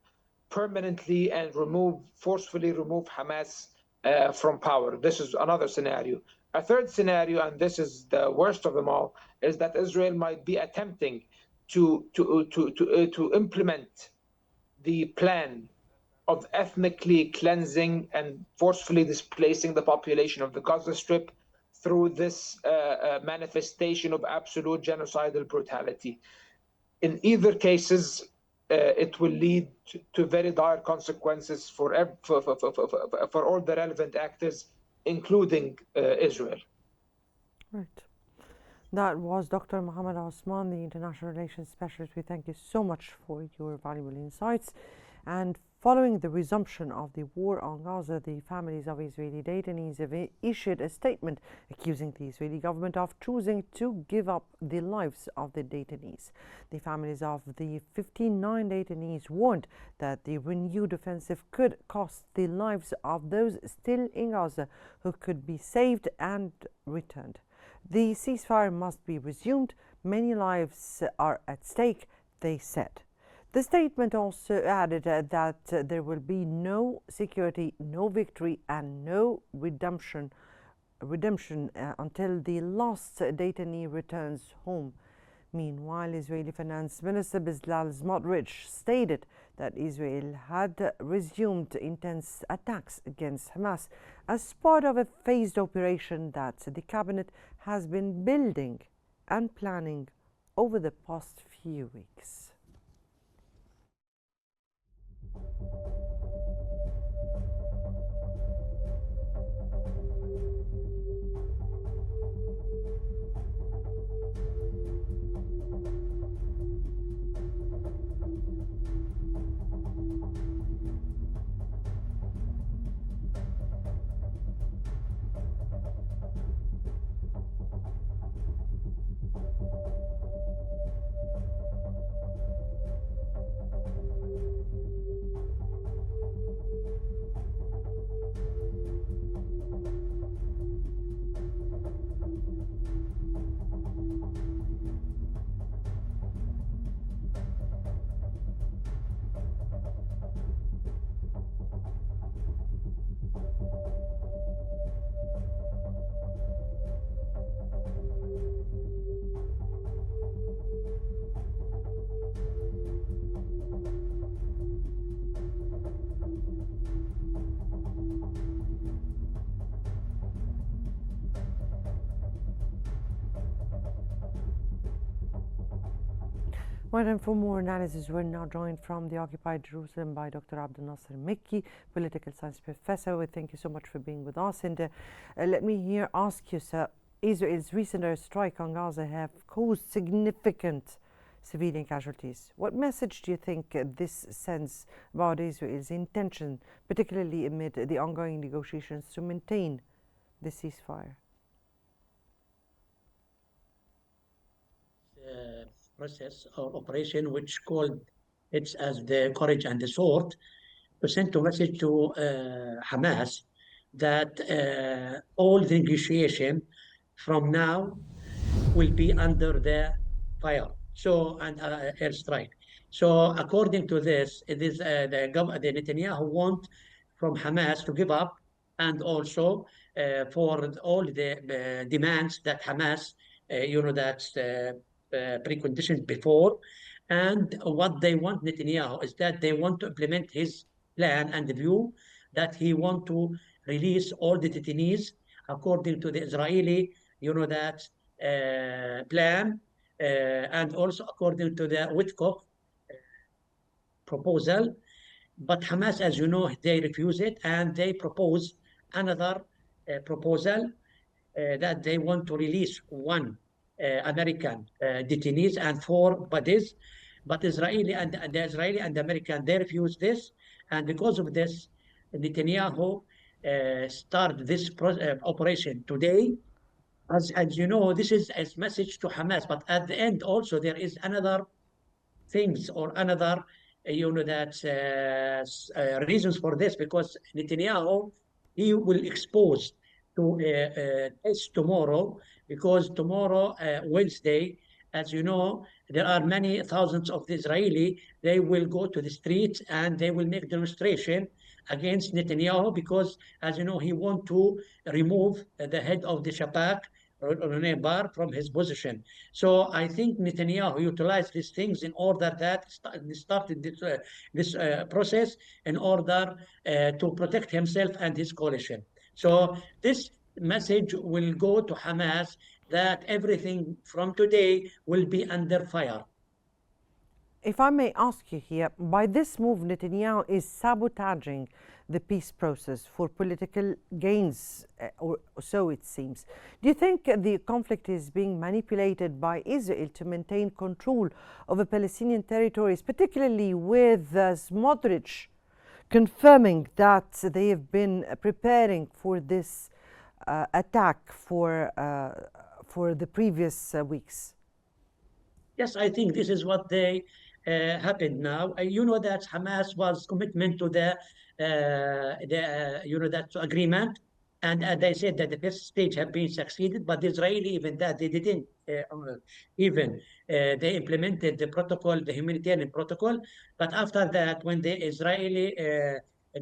Speaker 5: permanently and forcefully remove Hamas from power. This is another scenario. A third scenario, and this is the worst of them all, is that Israel might be attempting to implement the plan of ethnically cleansing and forcefully displacing the population of the Gaza Strip through this manifestation of absolute genocidal brutality. In either cases, it will lead to very dire consequences for all the relevant actors, including Israel.
Speaker 4: Right. That was Dr. Mohammed Osman, the International Relations Specialist. We thank you so much for your valuable insights. And following the resumption of the war on Gaza, the families of Israeli detainees have issued a statement accusing the Israeli government of choosing to give up the lives of the detainees. The families of the 59 detainees warned that the renewed offensive could cost the lives of those still in Gaza who could be saved and returned. The ceasefire must be resumed. Many lives are at stake, they said. The statement also added that there will be no security, no victory, and no redemption until the last detainee returns home. Meanwhile, Israeli Finance Minister Bezalel Smotrich stated that Israel had resumed intense attacks against Hamas as part of a phased operation that the cabinet has been building and planning over the past few weeks. Well, and for more analysis, we're now joined from the occupied Jerusalem by Dr. Abdel Nasser Mekki, political science professor. We thank you so much for being with us. And let me here ask you, sir, Israel's recent airstrike on Gaza have caused significant civilian casualties. What message do you think this sends about Israel's intention, particularly amid the ongoing negotiations to maintain the ceasefire?
Speaker 6: Process or operation which called it's as the courage and the sword to send a message to Hamas that all the negotiation from now will be under the fire. So and airstrike. So according to this, it is the Netanyahu want from Hamas to give up, and also for all the demands that Hamas, that's preconditioned before. And what they want Netanyahu is that they want to implement his plan and the view that he want to release all the detainees according to the Israeli, that plan, and also according to the Witkoff proposal. But Hamas, as you know, they refuse it, and they propose another proposal that they want to release one American detainees and 4 bodies. But the Israeli and the American, they refuse this. And because of this, Netanyahu started this operation today. As you know, this is a message to Hamas. But at the end, also, there is another things or another, that reasons for this, because Netanyahu, he will expose to this tomorrow, because tomorrow, Wednesday, as you know, there are many thousands of the Israeli. They will go to the streets and they will make demonstration against Netanyahu because, as you know, he want to remove the head of the Shabak, Rene Bar, from his position. So I think Netanyahu utilized these things in order that started this process in order to protect himself and his coalition. So this message will go to Hamas that everything from today will be under fire.
Speaker 4: If I may ask you here, by this move, Netanyahu is sabotaging the peace process for political gains, or so it seems. Do you think the conflict is being manipulated by Israel to maintain control over Palestinian territories, particularly with Smotrich confirming that they have been preparing for this attack for the previous weeks?
Speaker 6: Yes, I think this is what they happened now. You know that Hamas was commitment to the that agreement, and they said that the first stage have been succeeded, but the Israeli even that they didn't even they implemented the protocol, the humanitarian protocol. But after that, when the Israeli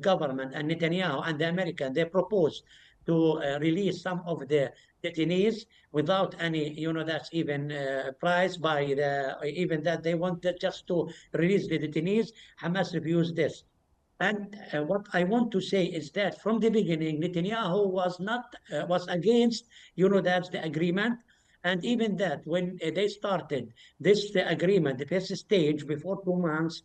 Speaker 6: government and Netanyahu and the American, they proposed to release some of the detainees without any, that's even price by the, even that they wanted just to release the detainees. Hamas refused this. And what I want to say is that from the beginning, Netanyahu was not was against, that's the agreement. And even that, when they started this the agreement, the first stage before 2 months,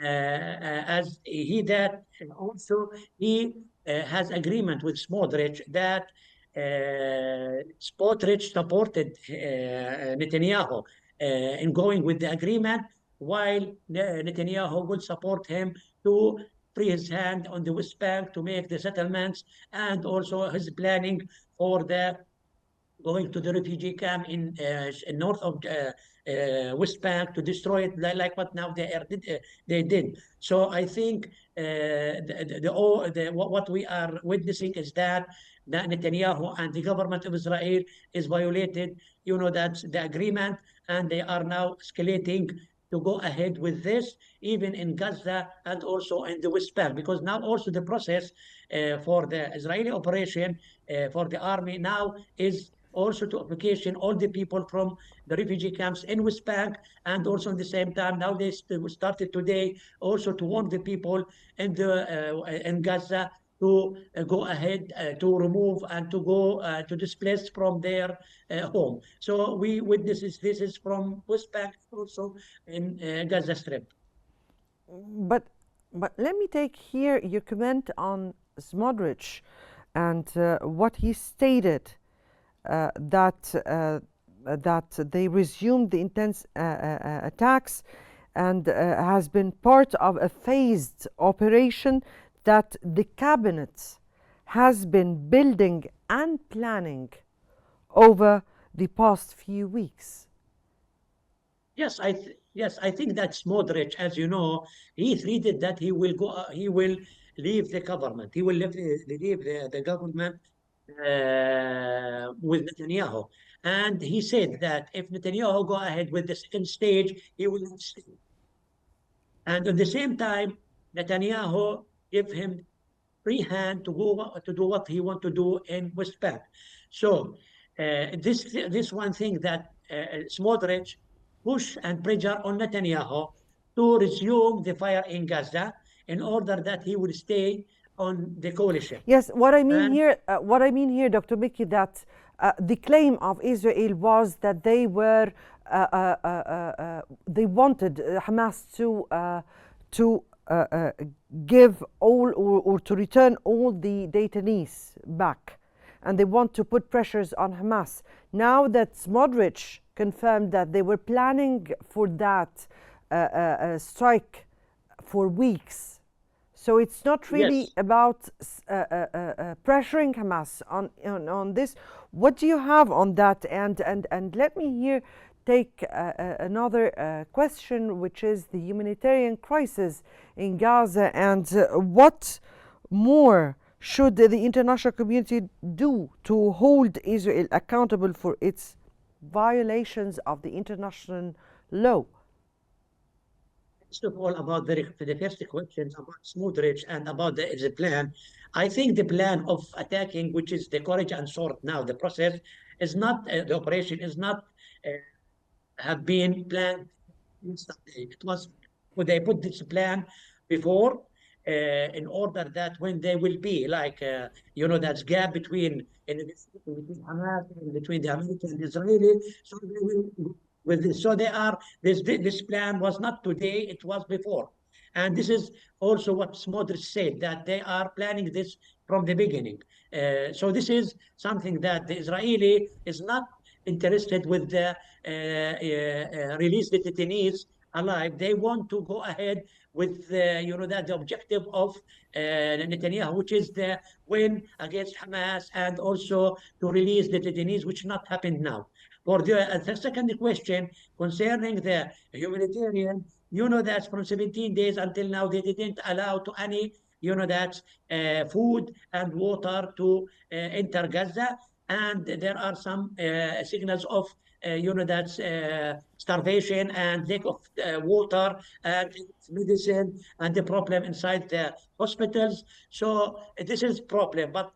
Speaker 6: as he that also he has agreement with Smotrich that Smotrich supported Netanyahu in going with the agreement, while Netanyahu will support him to free his hand on the West Bank to make the settlements, and also his planning for the going to the refugee camp in north of West Bank to destroy it, like what now they did. So I think what we are witnessing is that Netanyahu and the government of Israel is violated, that's the agreement, and they are now escalating to go ahead with this, even in Gaza and also in the West Bank, because now also the process for the Israeli operation for the army now is also to application all the people from the refugee camps in West Bank, and also at the same time now they started today also to warn the people in Gaza to go ahead to remove and to go to displace from their home. So we witnesses this is from West Bank, also in Gaza Strip.
Speaker 4: But let me take here your comment on Smotrich and what he stated that they resumed the intense attacks and has been part of a phased operation that the cabinet has been building and planning over the past few weeks.
Speaker 6: Yes, I think that's Modric. As you know, he tweeted that he will go. He will leave the government. He will leave the government with Netanyahu. And he said that if Netanyahu go ahead with the second stage, he will not stay. And at the same time, Netanyahu give him free hand to go to do what he want to do in West Bank. So this one thing that Smotrich push and pressure on Netanyahu to resume the fire in Gaza in order that he will stay on the coalition.
Speaker 4: Yes, what I mean here, Dr. Mickey, that the claim of Israel was that they were they wanted Hamas to give all or to return all the detainees back, and they want to put pressures on Hamas. Now that Smotrich confirmed that they were planning for that strike for weeks, so it's not really about pressuring Hamas on this. What do you have on that? And let me here take another question, which is the humanitarian crisis in Gaza, and what more should the international community do to hold Israel accountable for its violations of the international law?
Speaker 6: First of all, about the first question about Smotrich and about the plan, I think the plan of attacking, which is the courage and sword now, the process is not, the operation is not have been planned instantly. It was, they put this plan before in order that when they will be like, that gap between Hamas and between the American and Israeli, so they will with this. So they are, this plan was not today, it was before. And this is also what Smotrich said, that they are planning this from the beginning. So this is something that the Israeli is not interested with the release the detainees alive. They want to go ahead with the objective of Netanyahu, which is the win against Hamas, and also to release the detainees, which not happened now. For the second question concerning the humanitarian, that from 17 days until now, they didn't allow to any, food and water to enter Gaza. And there are some signals of, starvation and lack of water and medicine and the problem inside the hospitals. So this is problem. But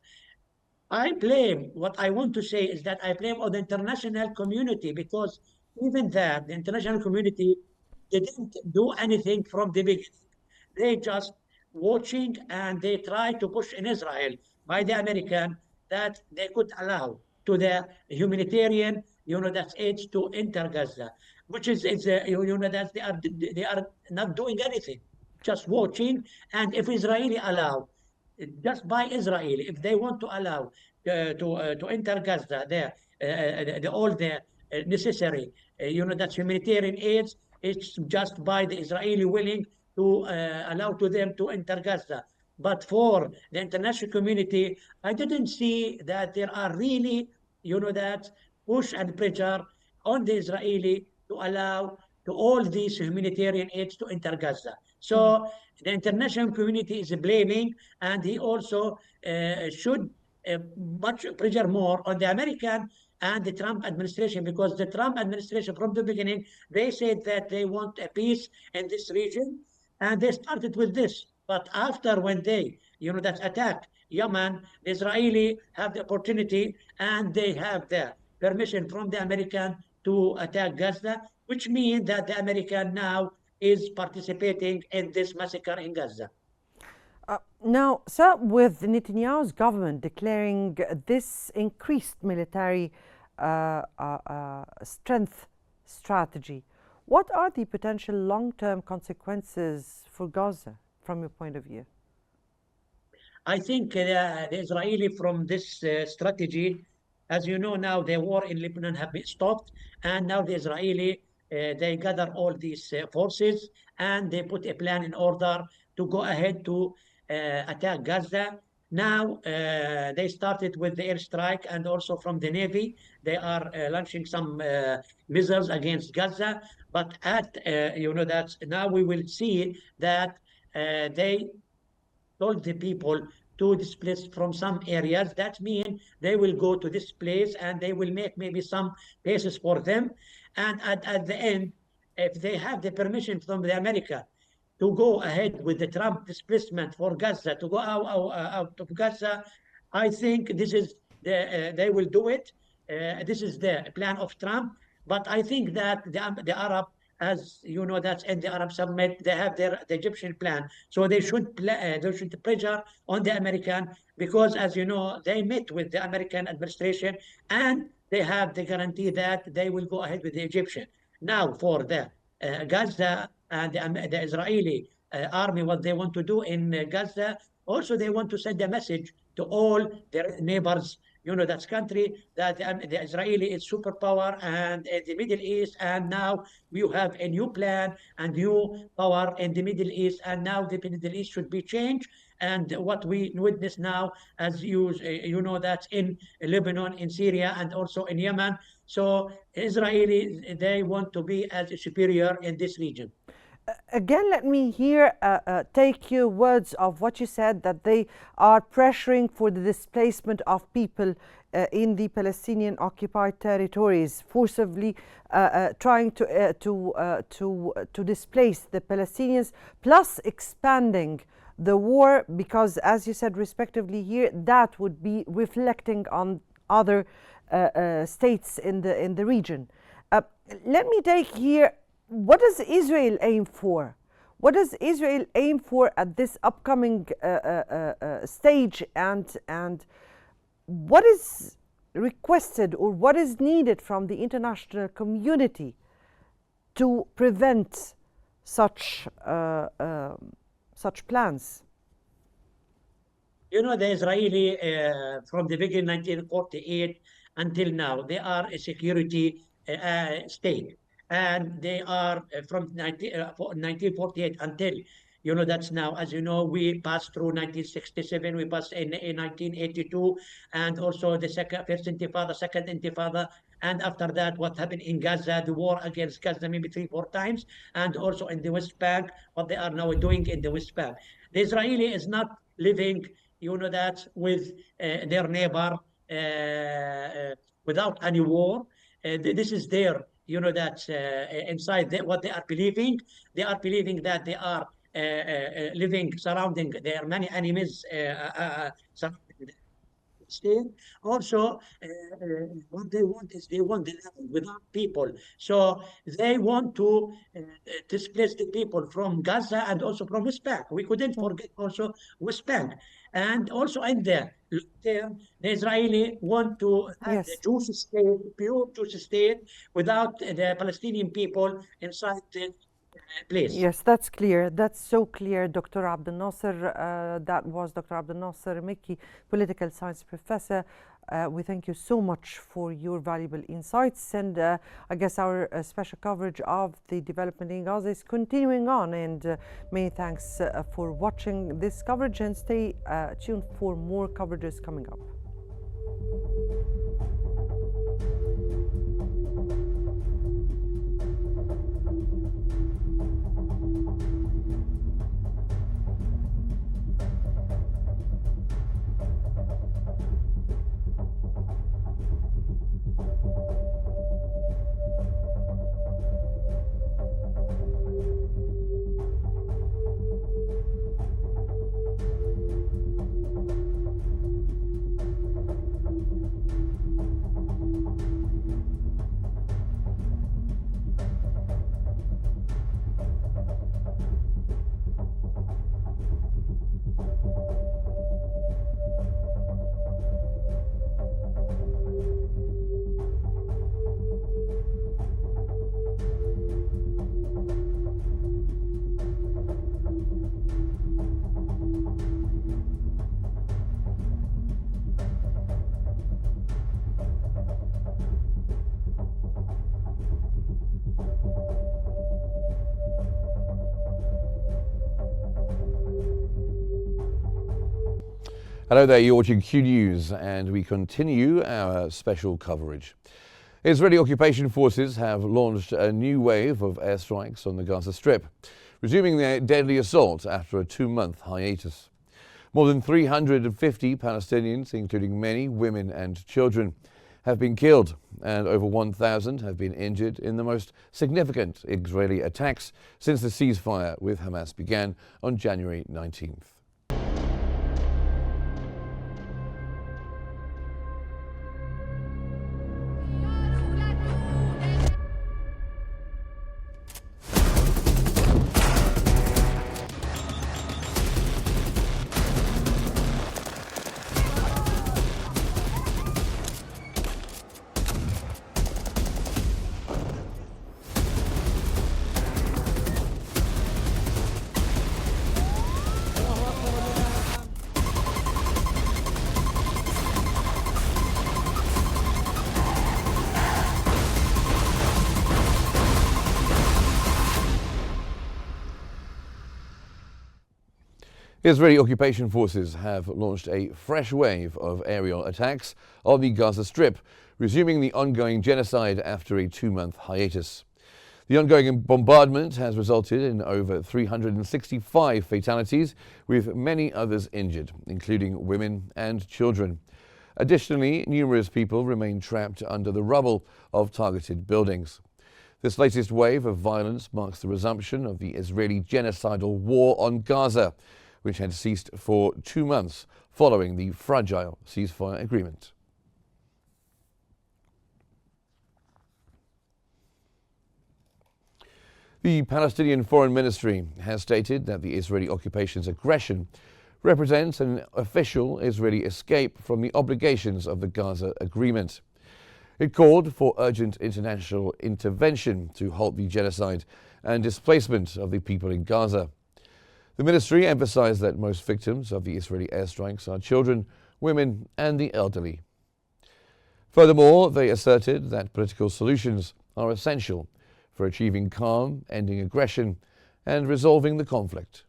Speaker 6: what I want to say is that I blame on the international community, because even that, the international community didn't do anything from the beginning. They just watching, and they try to push in Israel by the American that they could allow to the humanitarian, that's aid to enter Gaza, which is that they are not doing anything, just watching. And if Israeli allow, just by Israel, if they want to allow to enter Gaza, all the necessary, that's humanitarian aids, it's just by the Israeli willing to allow to them to enter Gaza. But for the international community, I didn't see that there are really, that push and pressure on the Israeli to allow to all these humanitarian aids to enter Gaza. So the international community is blaming, and he also should much pressure more on the American and the Trump administration, because the Trump administration from the beginning, they said that they want a peace in this region, and they started with this. But after when they, that attack Yemen, the Israeli have the opportunity, and they have the permission from the American to attack Gaza, which means that the American now is participating in this massacre in Gaza.
Speaker 4: Now, sir, with Netanyahu's government declaring this increased military strength strategy, what are the potential long-term consequences for Gaza from your point of view?
Speaker 6: I think the Israeli from this strategy, as you know now, the war in Lebanon have been stopped, and now the Israeli they gather all these forces and they put a plan in order to go ahead to attack Gaza. Now they started with the airstrike and also from the Navy. They are launching some missiles against Gaza. But at you know that now we will see that they told the people to displace from some areas. That means they will go to this place and they will make maybe some places for them. And at the end, if they have the permission from the America to go ahead with the Trump displacement for Gaza, to go out of Gaza, I think this is they will do it. This is the plan of Trump. But I think that the Arab, as you know, that's in the Arab Summit, they have the Egyptian plan. So they should pressure on the American because, as you know, they met with the American administration and they have the guarantee that they will go ahead with the Egyptian. Now, for the Gaza and the Israeli army, what they want to do in Gaza, also they want to send a message to all their neighbors, you know, that country, that the Israeli is superpower and the Middle East, and now we have a new plan and new power in the Middle East, and now the Middle East should be changed. And what we witness now, as you know, that in Lebanon, in Syria, and also in Yemen. So Israeli, they want to be as a superior in this region.
Speaker 4: Again, let me here take your words of what you said, that they are pressuring for the displacement of people in the Palestinian occupied territories, forcibly trying to displace the Palestinians, plus expanding the war, because as you said respectively here, that would be reflecting on other states in the region. Let me take here, what does Israel aim for? What does Israel aim for at this upcoming stage, and what is requested or what is needed from the international community to prevent such plans?
Speaker 6: You know, the Israeli, from the beginning 1948 until now, they are a security state. And they are from 1948 until, you know, that's now, as you know, we passed through 1967, we passed in 1982, and also the first intifada, second intifada, and after that, what happened in Gaza, the war against Gaza, maybe 3-4 times, and also in the West Bank, what they are now doing in the West Bank. The Israeli is not living, you know, that with their neighbor without any war. This is their, you know, that inside what they are believing. They are believing that they are living surrounding their many enemies surrounding the state. Also, what they want is they want the land without people. So they want to displace the people from Gaza and also from West Bank. We couldn't forget also West Bank. And also in the term, the Israeli want to have the Jewish state, pure Jewish state, without the Palestinian people inside the place.
Speaker 4: Yes, that's clear. That's so clear, Dr. Abdel Nasser. That was Dr. Abdel Nasser Mekki, political science professor. We thank you so much for your valuable insights, and I guess our special coverage of the development in Gaza is continuing on, and many thanks for watching this coverage, and stay tuned for more coverages coming up.
Speaker 7: Hello there, you're watching Qnews and we continue our special coverage. Israeli occupation forces have launched a new wave of airstrikes on the Gaza Strip, resuming their deadly assault after a 2-month hiatus. More than 350 Palestinians, including many women and children, have been killed and over 1,000 have been injured in the most significant Israeli attacks since the ceasefire with Hamas began on January 19th. Israeli occupation forces have launched a fresh wave of aerial attacks on the Gaza Strip, resuming the ongoing genocide after a 2-month hiatus. The ongoing bombardment has resulted in over 365 fatalities, with many others injured, including women and children. Additionally, numerous people remain trapped under the rubble of targeted buildings. This latest wave of violence marks the resumption of the Israeli genocidal war on Gaza, which had ceased for 2 months following the fragile ceasefire agreement. The Palestinian Foreign Ministry has stated that the Israeli occupation's aggression represents an official Israeli escape from the obligations of the Gaza agreement. It called for urgent international intervention to halt the genocide and displacement of the people in Gaza. The ministry emphasized that most victims of the Israeli airstrikes are children, women, and the elderly. Furthermore, they asserted that political solutions are essential for achieving calm, ending aggression, and resolving the conflict.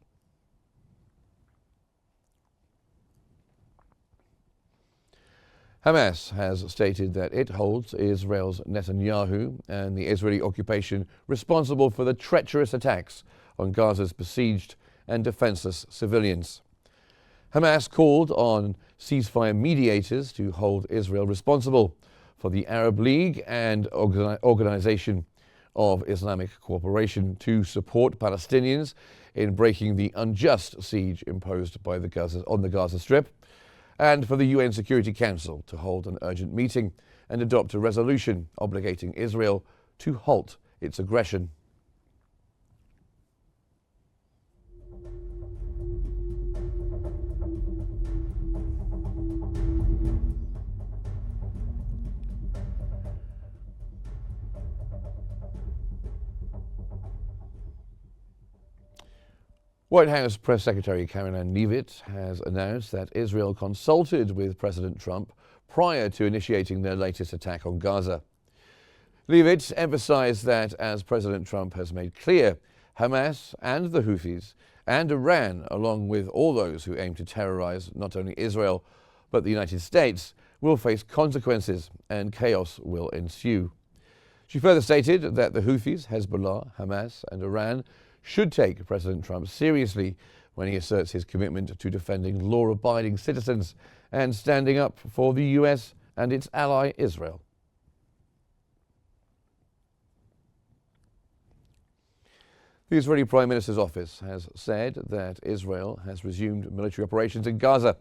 Speaker 7: Hamas has stated that it holds Israel's Netanyahu and the Israeli occupation responsible for the treacherous attacks on Gaza's besieged and defenseless civilians. Hamas called on ceasefire mediators to hold Israel responsible for the Arab League and Organization of Islamic Cooperation to support Palestinians in breaking the unjust siege imposed by on the Gaza Strip, and for the UN Security Council to hold an urgent meeting and adopt a resolution obligating Israel to halt its aggression. White House Press Secretary Caroline Leavitt has announced that Israel consulted with President Trump prior to initiating their latest attack on Gaza. Leavitt emphasized that, as President Trump has made clear, Hamas and the Houthis and Iran, along with all those who aim to terrorize not only Israel but the United States, will face consequences and chaos will ensue. She further stated that the Houthis, Hezbollah, Hamas, and Iran should take President Trump seriously when he asserts his commitment to defending law-abiding citizens and standing up for the US and its ally Israel. The Israeli Prime Minister's office has said that Israel has resumed military operations in Gaza.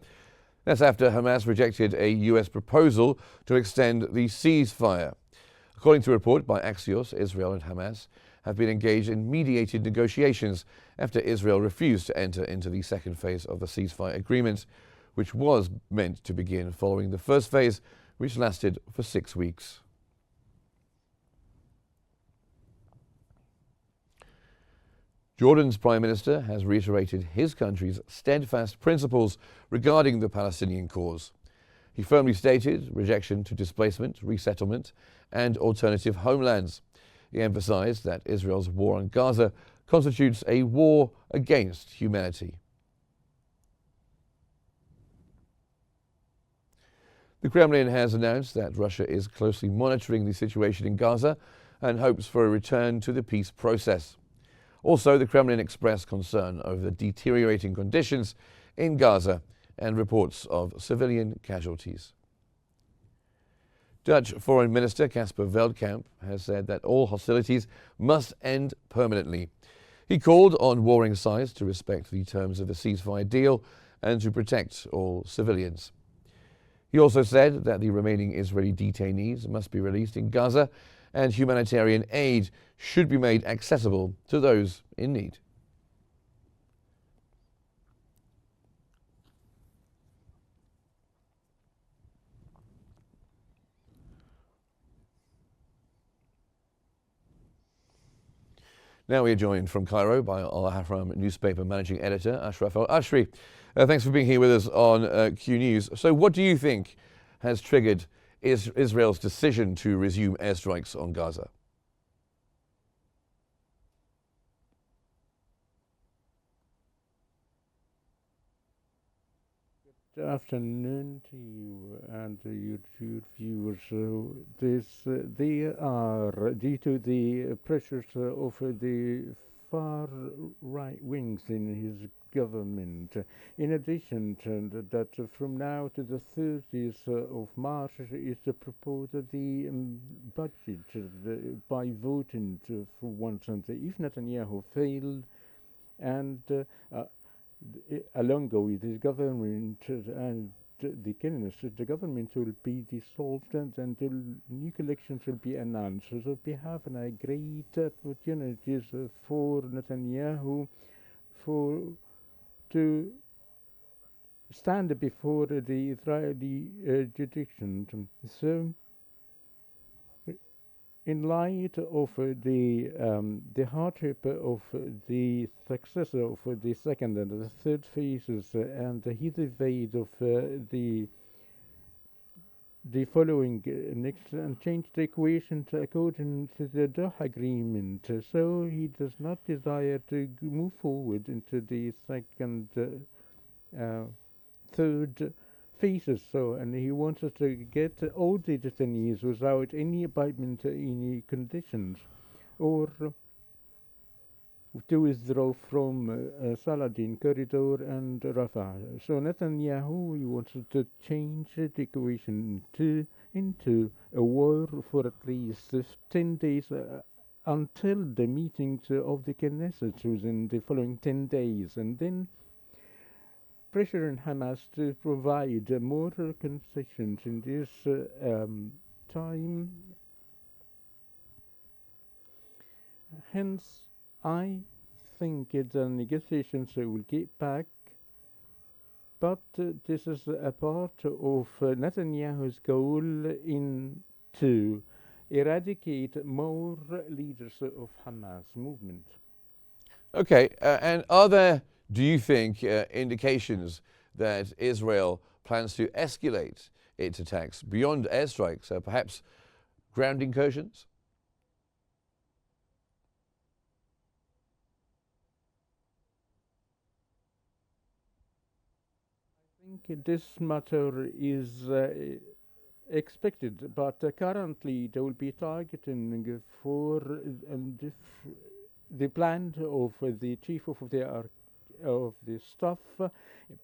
Speaker 7: That's after Hamas rejected a US proposal to extend the ceasefire. According to a report by Axios, Israel and Hamas have been engaged in mediated negotiations after Israel refused to enter into the second phase of the ceasefire agreement, which was meant to begin following the first phase, which lasted for 6 weeks. Jordan's Prime Minister has reiterated his country's steadfast principles regarding the Palestinian cause. He firmly stated rejection to displacement, resettlement, and alternative homelands. He emphasized that Israel's war on Gaza constitutes a war against humanity. The Kremlin has announced that Russia is closely monitoring the situation in Gaza and hopes for a return to the peace process. Also, the Kremlin expressed concern over the deteriorating conditions in Gaza and reports of civilian casualties. Dutch Foreign Minister Casper Veldkamp has said that all hostilities must end permanently. He called on warring sides to respect the terms of the ceasefire deal and to protect all civilians. He also said that the remaining Israeli detainees must be released in Gaza and humanitarian aid should be made accessible to those in need. Now we are joined from Cairo by Al Ahram newspaper managing editor Ashraf Al-Ashri. Thanks for being here with us on Q News. So what do you think has triggered Israel's decision to resume airstrikes on Gaza?
Speaker 3: Good afternoon to you and your viewers. They are due to the pressures of the far right wings in his government. In addition to that, from now to the 30th of March is to propose the budget by voting for once. And if Netanyahu failed and along with his government and the Knesset, the government will be dissolved and the new elections will be announced. So we have a great opportunities for Netanyahu to stand before the Israeli jurisdiction. So, in light of the hardship of the successor of the second and the third phases and the heat evade of the following next and change the equation according to the Doha agreement. So he does not desire to move forward into the second, third phases. So, and he wants us to get all the detainees without any abidement to any conditions, or to withdraw from Saladin corridor and Rafah. So Netanyahu, he wants to change the equation into a war for at least 10 days until the meetings of the Knesset within the following 10 days, and then pressure on Hamas to provide more concessions in this time. Hence, I think the negotiations will get back, but this is a part of Netanyahu's goal to eradicate more leaders of Hamas movement.
Speaker 7: Okay, and are there, do you think, indications that Israel plans to escalate its attacks beyond airstrikes, perhaps ground incursions?
Speaker 3: I think this matter is expected, but currently they will be targeting for the plan of the chief of the staff,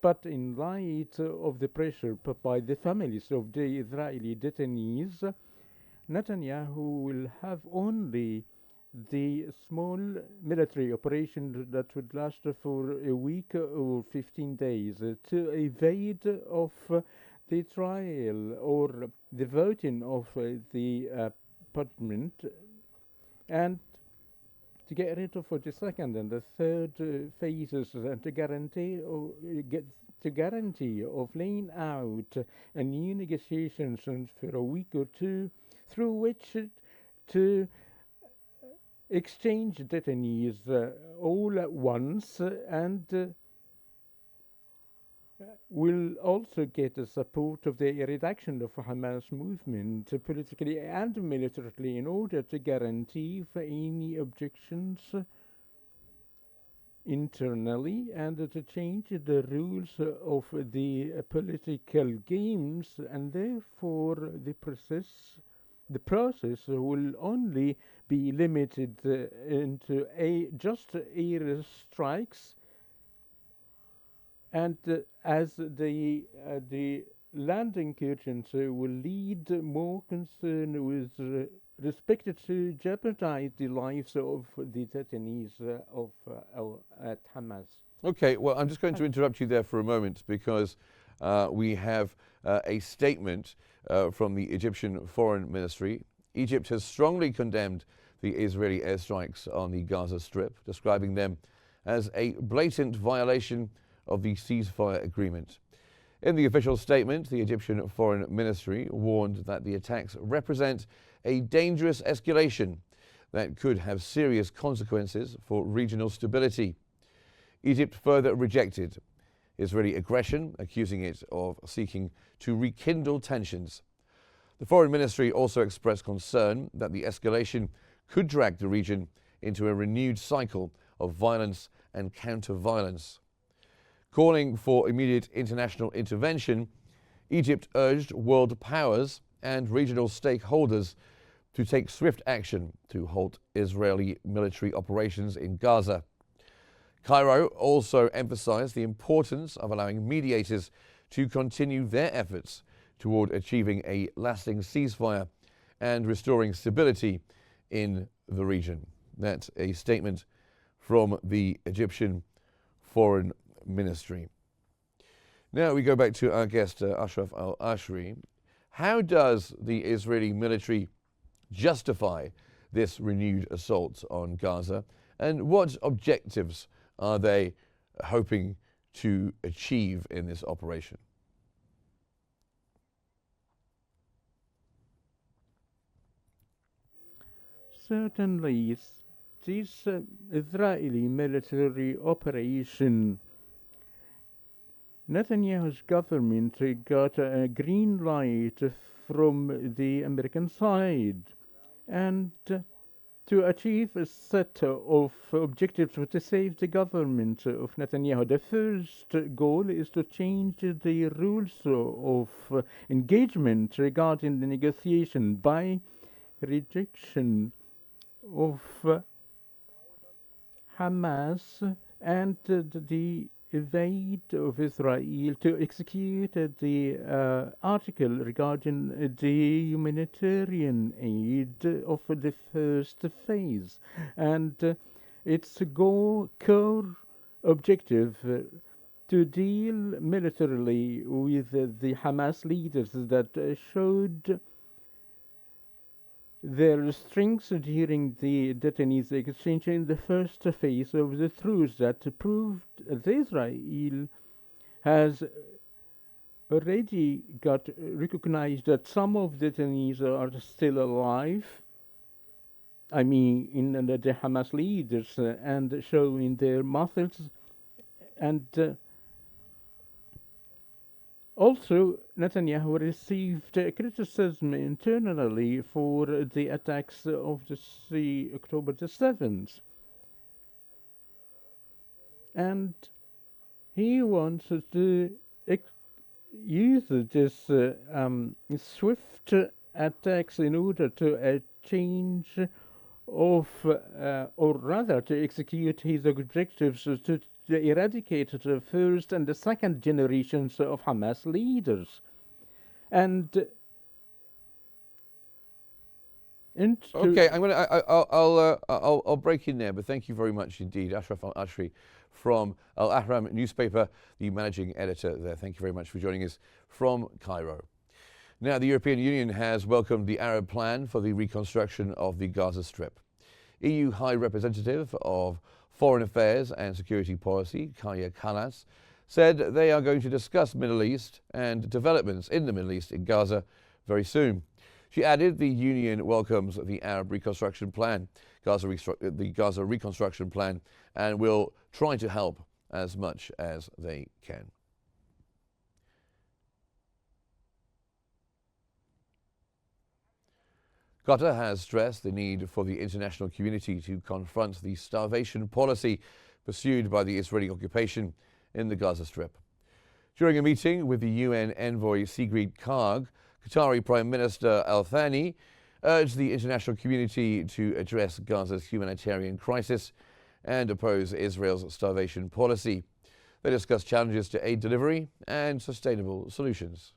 Speaker 3: but in light of the pressure put by the families of the Israeli detainees, Netanyahu will have only the small military operation that would last for a week or 15 days to evade of the trial or the voting of the parliament, and to get rid of the second and the third phases, and to guarantee of laying out a new negotiations for a week or two, through which to exchange detainees all at once, and will also get the support of the reduction of Hamas movement politically and militarily in order to guarantee for any objections internally and to change the rules of the political games, and therefore the process will only be limited into just air strikes, and as the land incursions will lead more concern with respect to jeopardize the lives of the detainees at Hamas.
Speaker 7: Okay, well, I'm just going to interrupt you there for a moment because we have a statement from the Egyptian Foreign Ministry. Egypt has strongly condemned the Israeli airstrikes on the Gaza Strip, describing them as a blatant violation of the ceasefire agreement. In the official statement, the Egyptian Foreign Ministry warned that the attacks represent a dangerous escalation that could have serious consequences for regional stability. Egypt further rejected Israeli aggression, accusing it of seeking to rekindle tensions. The Foreign Ministry also expressed concern that the escalation could drag the region into a renewed cycle of violence and counter-violence. Calling for immediate international intervention, Egypt urged world powers and regional stakeholders to take swift action to halt Israeli military operations in Gaza. Cairo also emphasized the importance of allowing mediators to continue their efforts toward achieving a lasting ceasefire and restoring stability in the region. That's a statement from the Egyptian Foreign Ministry. Now we go back to our guest, Ashraf al-Ashri. How does the Israeli military justify this renewed assault on Gaza, and what objectives are they hoping to achieve in this operation?
Speaker 3: Certainly, this Israeli military operation, Netanyahu's government got a green light from the American side, and to achieve a set of objectives to save the government of Netanyahu. The first goal is to change the rules of engagement regarding the negotiation by rejection of Hamas and the evade of Israel to execute the article regarding the humanitarian aid of the first phase, and its core objective to deal militarily with the Hamas leaders that showed their strengths during the detainees exchange in the first phase of the truce that proved that Israel has already got recognized that some of the detainees are still alive. I mean, in the Hamas leaders and showing their muscles, and also, Netanyahu received criticism internally for the attacks of October the 7th. And he wants to use this swift attacks in order to change of, or rather to execute his objectives to eradicate the first and the second generations of Hamas leaders. And
Speaker 7: okay, I'll break in there, but thank you very much indeed, Ashraf al-Ashri from Al Ahram newspaper, the managing editor there. Thank you very much for joining us from Cairo. Now, the European Union has welcomed the Arab plan for the reconstruction of the Gaza Strip. EU High Representative of Foreign Affairs and Security Policy, Kaya Kallas, said they are going to discuss Middle East and developments in the Middle East in Gaza very soon. She added the Union welcomes the Arab Reconstruction Plan, the Gaza Reconstruction Plan, and will try to help as much as they can. Qatar has stressed the need for the international community to confront the starvation policy pursued by the Israeli occupation in the Gaza Strip. During a meeting with the UN envoy Sigrid Kaag, Qatari Prime Minister Al Thani urged the international community to address Gaza's humanitarian crisis and oppose Israel's starvation policy. They discussed challenges to aid delivery and sustainable solutions.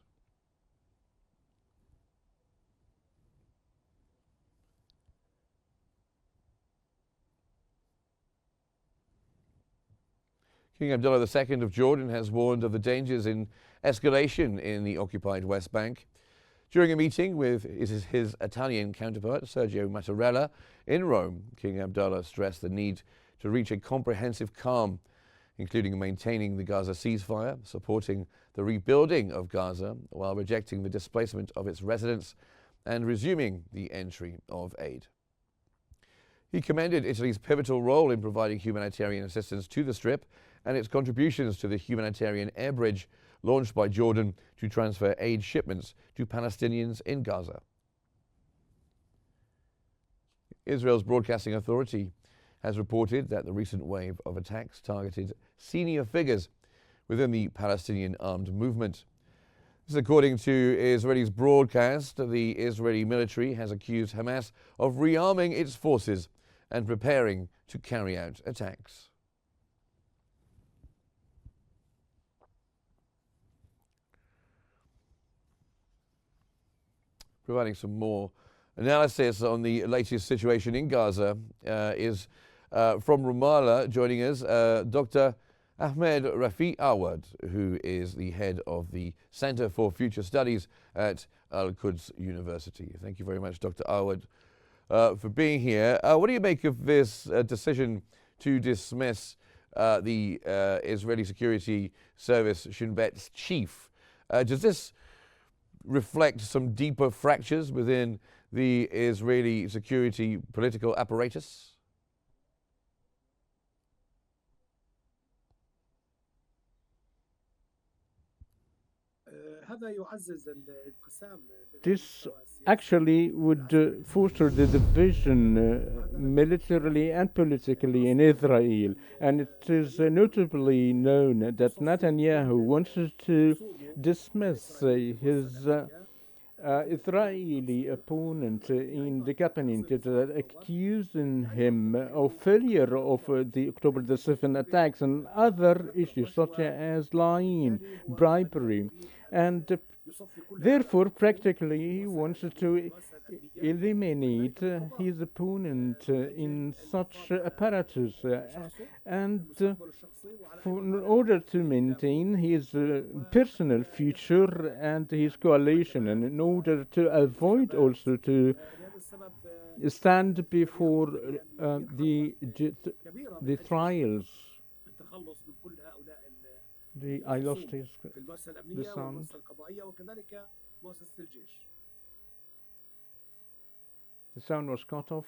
Speaker 7: King Abdullah II of Jordan has warned of the dangers in escalation in the occupied West Bank. During a meeting with his Italian counterpart, Sergio Mattarella, in Rome, King Abdullah stressed the need to reach a comprehensive calm, including maintaining the Gaza ceasefire, supporting the rebuilding of Gaza, while rejecting the displacement of its residents and resuming the entry of aid. He commended Italy's pivotal role in providing humanitarian assistance to the Strip and its contributions to the humanitarian air bridge launched by Jordan to transfer aid shipments to Palestinians in Gaza. Israel's Broadcasting Authority has reported that the recent wave of attacks targeted senior figures within the Palestinian armed movement. This is according to Israeli's broadcast. The Israeli military has accused Hamas of rearming its forces and preparing to carry out attacks. Providing some more analysis on the latest situation in Gaza is from Ramallah, joining us, Dr. Ahmed Rafi Awad, who is the head of the Center for Future Studies at Al-Quds University. Thank you very much, Dr. Awad, for being here. What do you make of this decision to dismiss the Israeli Security Service Shin Bet's chief? Does this reflect some deeper fractures within the Israeli security political apparatus?
Speaker 3: This actually would foster the division militarily and politically in Israel. And it is notably known that Netanyahu wanted to dismiss his Israeli opponent in the cabinet, accusing him of failure of the October the 7th attacks and other issues such as lying, bribery, and therefore practically he wants to eliminate his opponent in such apparatus, and in order to maintain his personal future and his coalition, and in order to avoid also to stand before the trials. I lost the sound. The sound was cut off.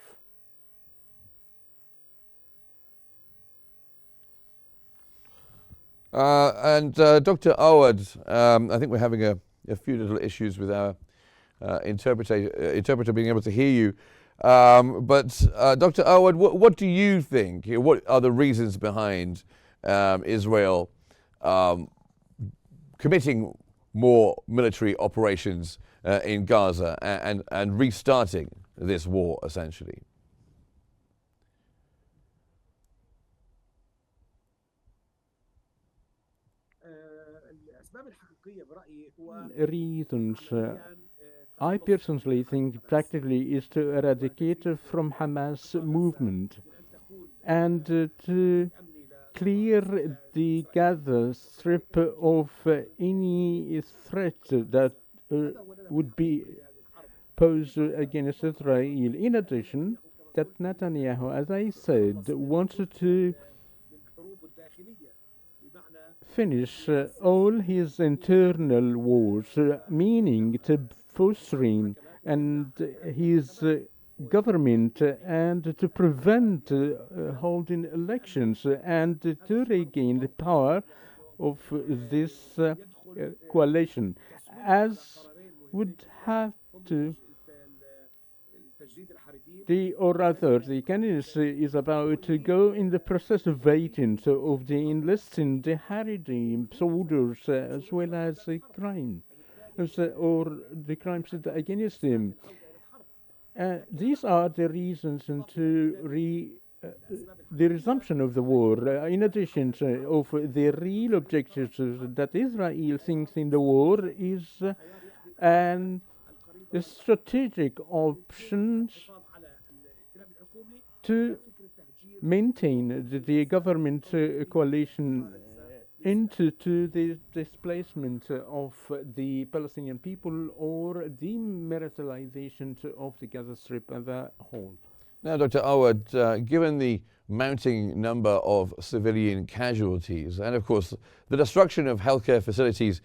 Speaker 7: Dr. Awad, I think we're having a few little issues with our interpreter being able to hear you. But Dr. Awad, what do you think? What are the reasons behind Israel committing more military operations in Gaza and restarting this war, essentially?
Speaker 3: Reasons, I personally think practically is to eradicate from Hamas movement and to clear the Gaza Strip of any threat that would be posed against Israel. In addition, that Netanyahu, as I said, wanted to finish all his internal wars, meaning to fostering and his government and to prevent holding elections and to regain the power of this coalition, as would have to or rather, the Qnews is about to go in the process of waiting of the enlisting the Haredi soldiers as well as the crime, or the crimes against them. These are the reasons the resumption of the war, in addition of the real objectives that Israel thinks in the war is an strategic options to maintain the government coalition into the displacement of the Palestinian people or demilitarization of the Gaza Strip as a whole.
Speaker 7: Now, Dr. Awad, given the mounting number of civilian casualties and, of course, the destruction of healthcare facilities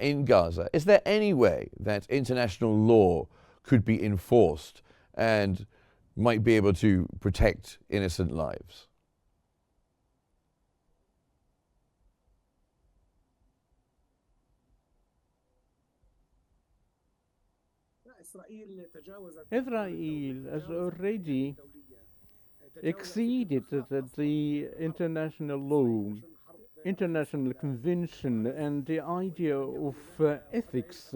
Speaker 7: in Gaza, is there any way that international law could be enforced and might be able to protect innocent lives?
Speaker 3: Israel has already exceeded the international law, international convention, and the idea of ethics.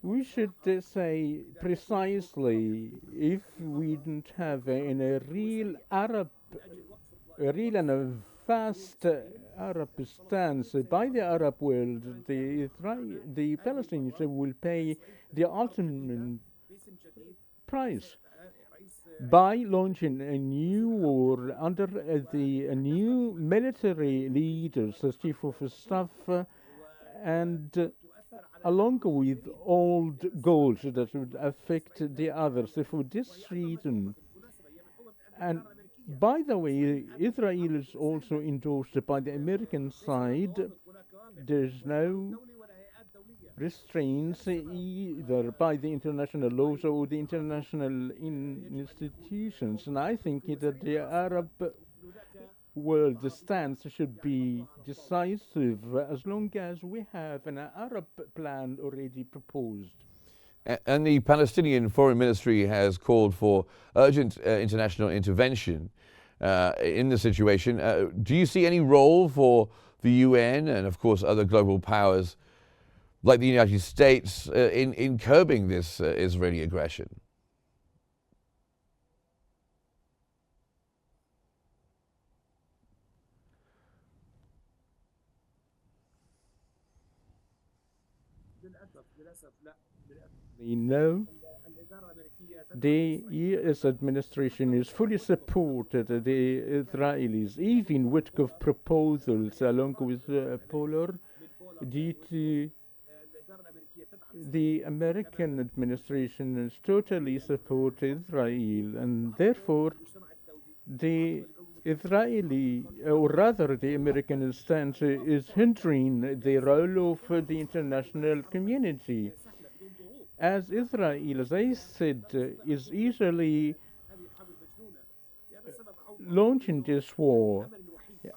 Speaker 3: We should say precisely, if we didn't have a real and a fast Arab stance by the Arab world, the Palestinians will pay the ultimate price by launching a new war under the new military leaders, the chief of staff, and along with old goals that would affect the others. For this reason, and by the way, Israel is also endorsed by the American side. There's no restraints either by the international laws or the international institutions. And I think that the Arab world, the stance should be decisive as long as we have an Arab plan already proposed.
Speaker 7: And the Palestinian Foreign Ministry has called for urgent international intervention in the situation. Do you see any role for the UN and, of course, other global powers like the United States in curbing this Israeli aggression?
Speaker 3: No, the U.S. administration is fully supported the Israelis, even Witkoff proposals along with Polar, due to the American administration is totally support Israel, and therefore the Israeli, or rather the American stance, is hindering the role of the international community. As Israel, as I said, is easily launching this war,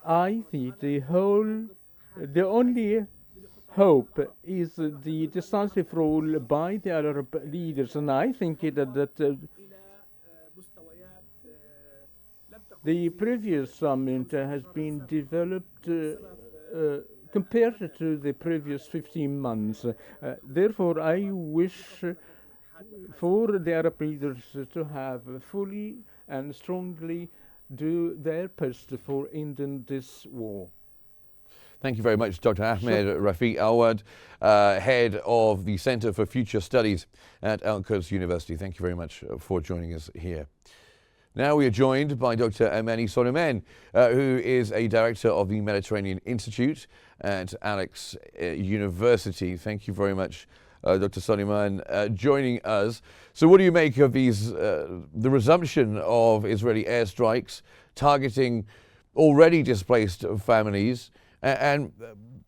Speaker 3: I think the only hope is the decisive role by the Arab leaders, and I think that the previous summit has been developed compared to the previous 15 months. Therefore, I wish for the Arab leaders to have fully and strongly do their best for ending this war.
Speaker 7: Thank you very much, Dr. Ahmed Rafiq Awad, head of the Center for Future Studies at Al-Quds University. Thank you very much for joining us here. Now we are joined by Dr. Amani Soliman, who is a director of the Mediterranean Institute at Alex University. Thank you very much, Dr. Soliman, joining us. So what do you make of these, the resumption of Israeli airstrikes targeting already displaced families? And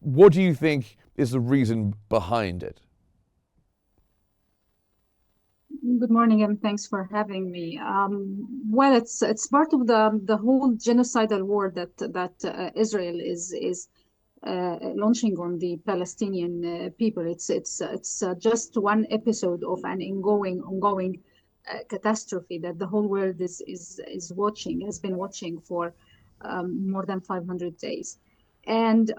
Speaker 7: what do you think is the reason behind it?
Speaker 8: Good morning, and thanks for having me. Well, it's part of the whole genocidal war that Israel is launching on the Palestinian people. It's just one episode of an ongoing catastrophe that the whole world is watching, has been watching for more than 500 days. And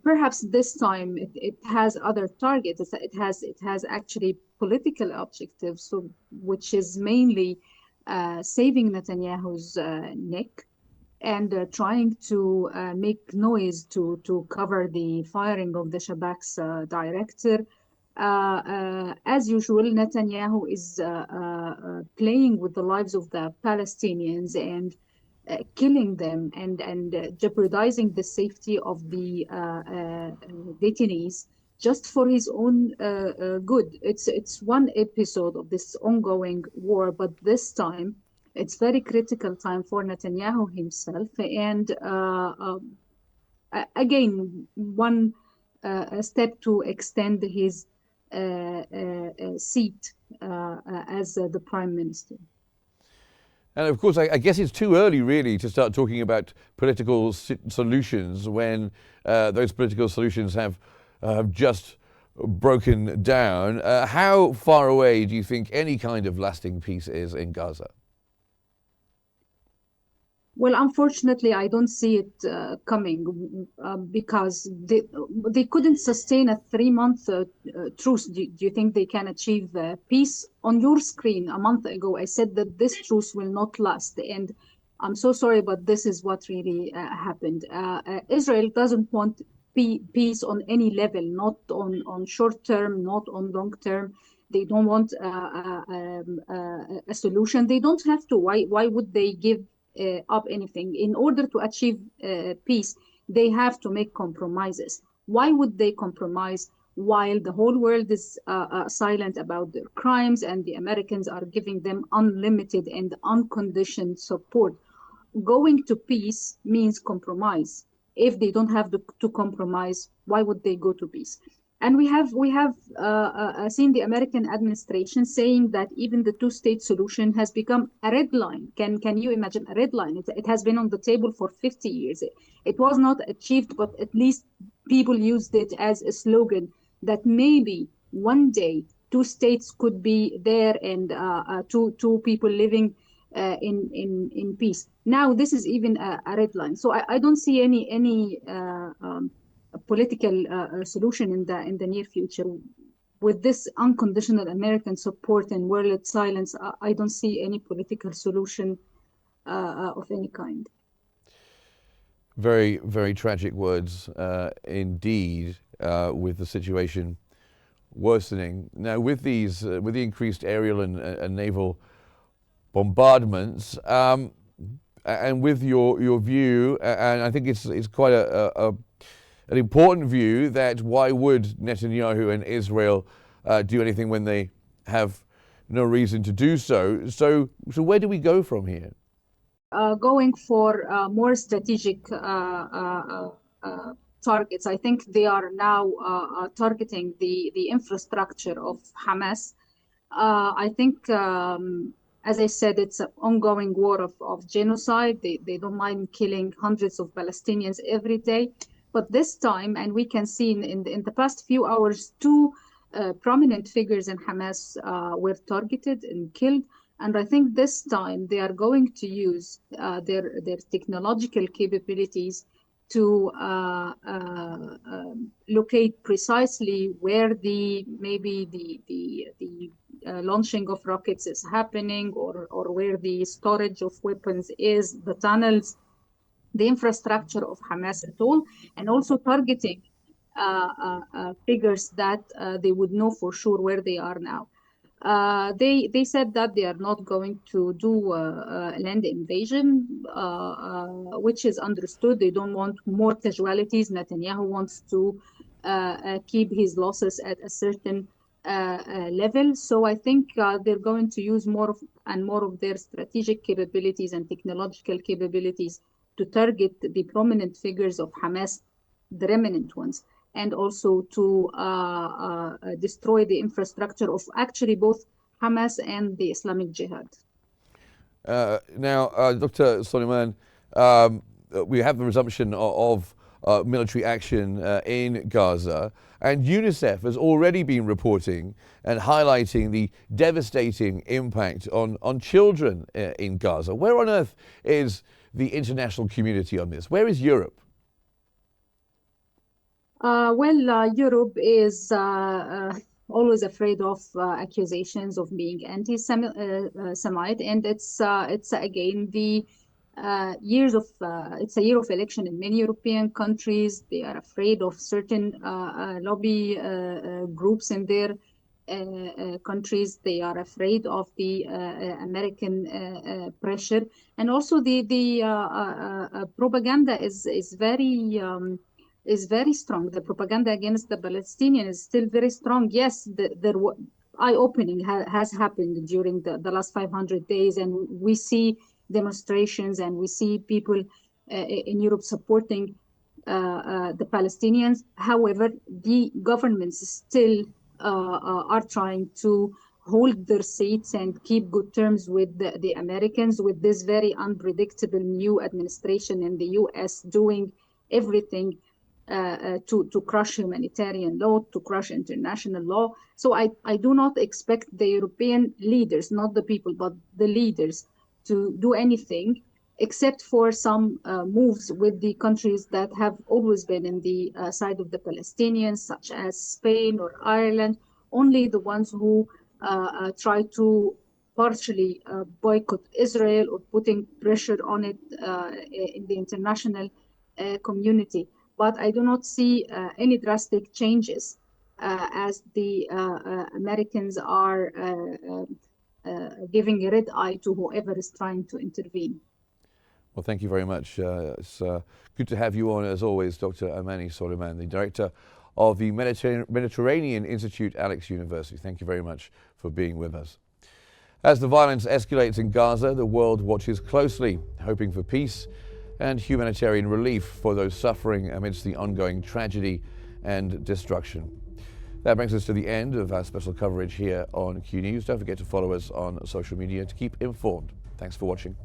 Speaker 8: perhaps this time it has other targets. It has actually political objectives, so which is mainly saving Netanyahu's neck and trying to make noise to cover the firing of the Shabak's director. As usual, Netanyahu is playing with the lives of the Palestinians and killing them and jeopardizing the safety of the detainees just for his own good. It's one episode of this ongoing war, but this time it's very critical time for Netanyahu himself. And again, one step to extend his seat as the prime minister.
Speaker 7: And of course, I guess it's too early really to start talking about political solutions when those political solutions have just broken down. How far away do you think any kind of lasting peace is in Gaza?
Speaker 8: Well, unfortunately, I don't see it coming because they couldn't sustain a 3-month truce. Do you think they can achieve peace? On your screen a month ago, I said that this truce will not last. And I'm so sorry, but this is what really happened. Israel doesn't want peace on any level, not on short term, not on long term. They don't want a solution. They don't have to. Why would they give up anything? In order to achieve peace, they have to make compromises. Why would they compromise while the whole world is silent about their crimes and the Americans are giving them unlimited and unconditioned support? Going to peace means compromise. If they don't have to compromise, why would they go to peace? And we have seen the American administration saying that even the two-state solution has become a red line. Can you imagine a red line? It has been on the table for 50 years. It was not achieved, but at least people used it as a slogan that maybe one day two states could be there and two people living in peace. Now this is even a red line. So I don't see any political solution in the near future. With this unconditional American support and world silence, I don't see any political solution of any kind.
Speaker 7: Very, very tragic words indeed, with the situation worsening. Now, with these, with the increased aerial and naval bombardments, and with your view, and I think it's quite an important view, that why would Netanyahu and Israel do anything when they have no reason to do so? So where do we go from here?
Speaker 8: Going for more strategic targets. I think they are now targeting the infrastructure of Hamas. I think, as I said, it's an ongoing war of genocide. They don't mind killing hundreds of Palestinians every day. But this time, and we can see in the past few hours, two prominent figures in Hamas were targeted and killed. And I think this time they are going to use their technological capabilities to locate precisely where the launching of rockets is happening, or where the storage of weapons is, the tunnels, the infrastructure of Hamas at all, and also targeting figures that they would know for sure where they are now. They said that they are not going to do land invasion, which is understood. They don't want more casualties. Netanyahu wants to keep his losses at a certain level. So I think they're going to use more of their strategic capabilities and technological capabilities to target the prominent figures of Hamas, the remnant ones, and also to destroy the infrastructure of actually both Hamas and the Islamic Jihad.
Speaker 7: Now, Dr. Soleiman, we have the resumption of military action in Gaza. And UNICEF has already been reporting and highlighting the devastating impact on children in Gaza. Where on earth is the international community on this? Where is Europe?
Speaker 8: Europe is always afraid of accusations of being anti-Semite, and it's again the it's a year of election in many European countries. They are afraid of certain lobby groups in their countries. They are afraid of the American pressure, and also the propaganda is very strong. The propaganda against the Palestinians is still very strong. Yes, eye-opening has happened during the last 500 days, and we see demonstrations and we see people in Europe supporting the Palestinians. However, the governments still are trying to hold their seats and keep good terms with the Americans, with this very unpredictable new administration in the US doing everything to crush humanitarian law, to crush international law. So I do not expect the European leaders, not the people, but the leaders, to do anything except for some moves with the countries that have always been in the side of the Palestinians, such as Spain or Ireland. Only the ones who try to partially boycott Israel or putting pressure on it in the international community. But I do not see any drastic changes as the Americans are giving a red eye to whoever is trying to intervene.
Speaker 7: Well, thank you very much. It's good to have you on, as always, Dr. Amani Soliman, the director of the Mediterranean Institute, Alex University. Thank you very much for being with us. As the violence escalates in Gaza, the world watches closely, hoping for peace and humanitarian relief for those suffering amidst the ongoing tragedy and destruction. That brings us to the end of our special coverage here on Q News. Don't forget to follow us on social media to keep informed. Thanks for watching.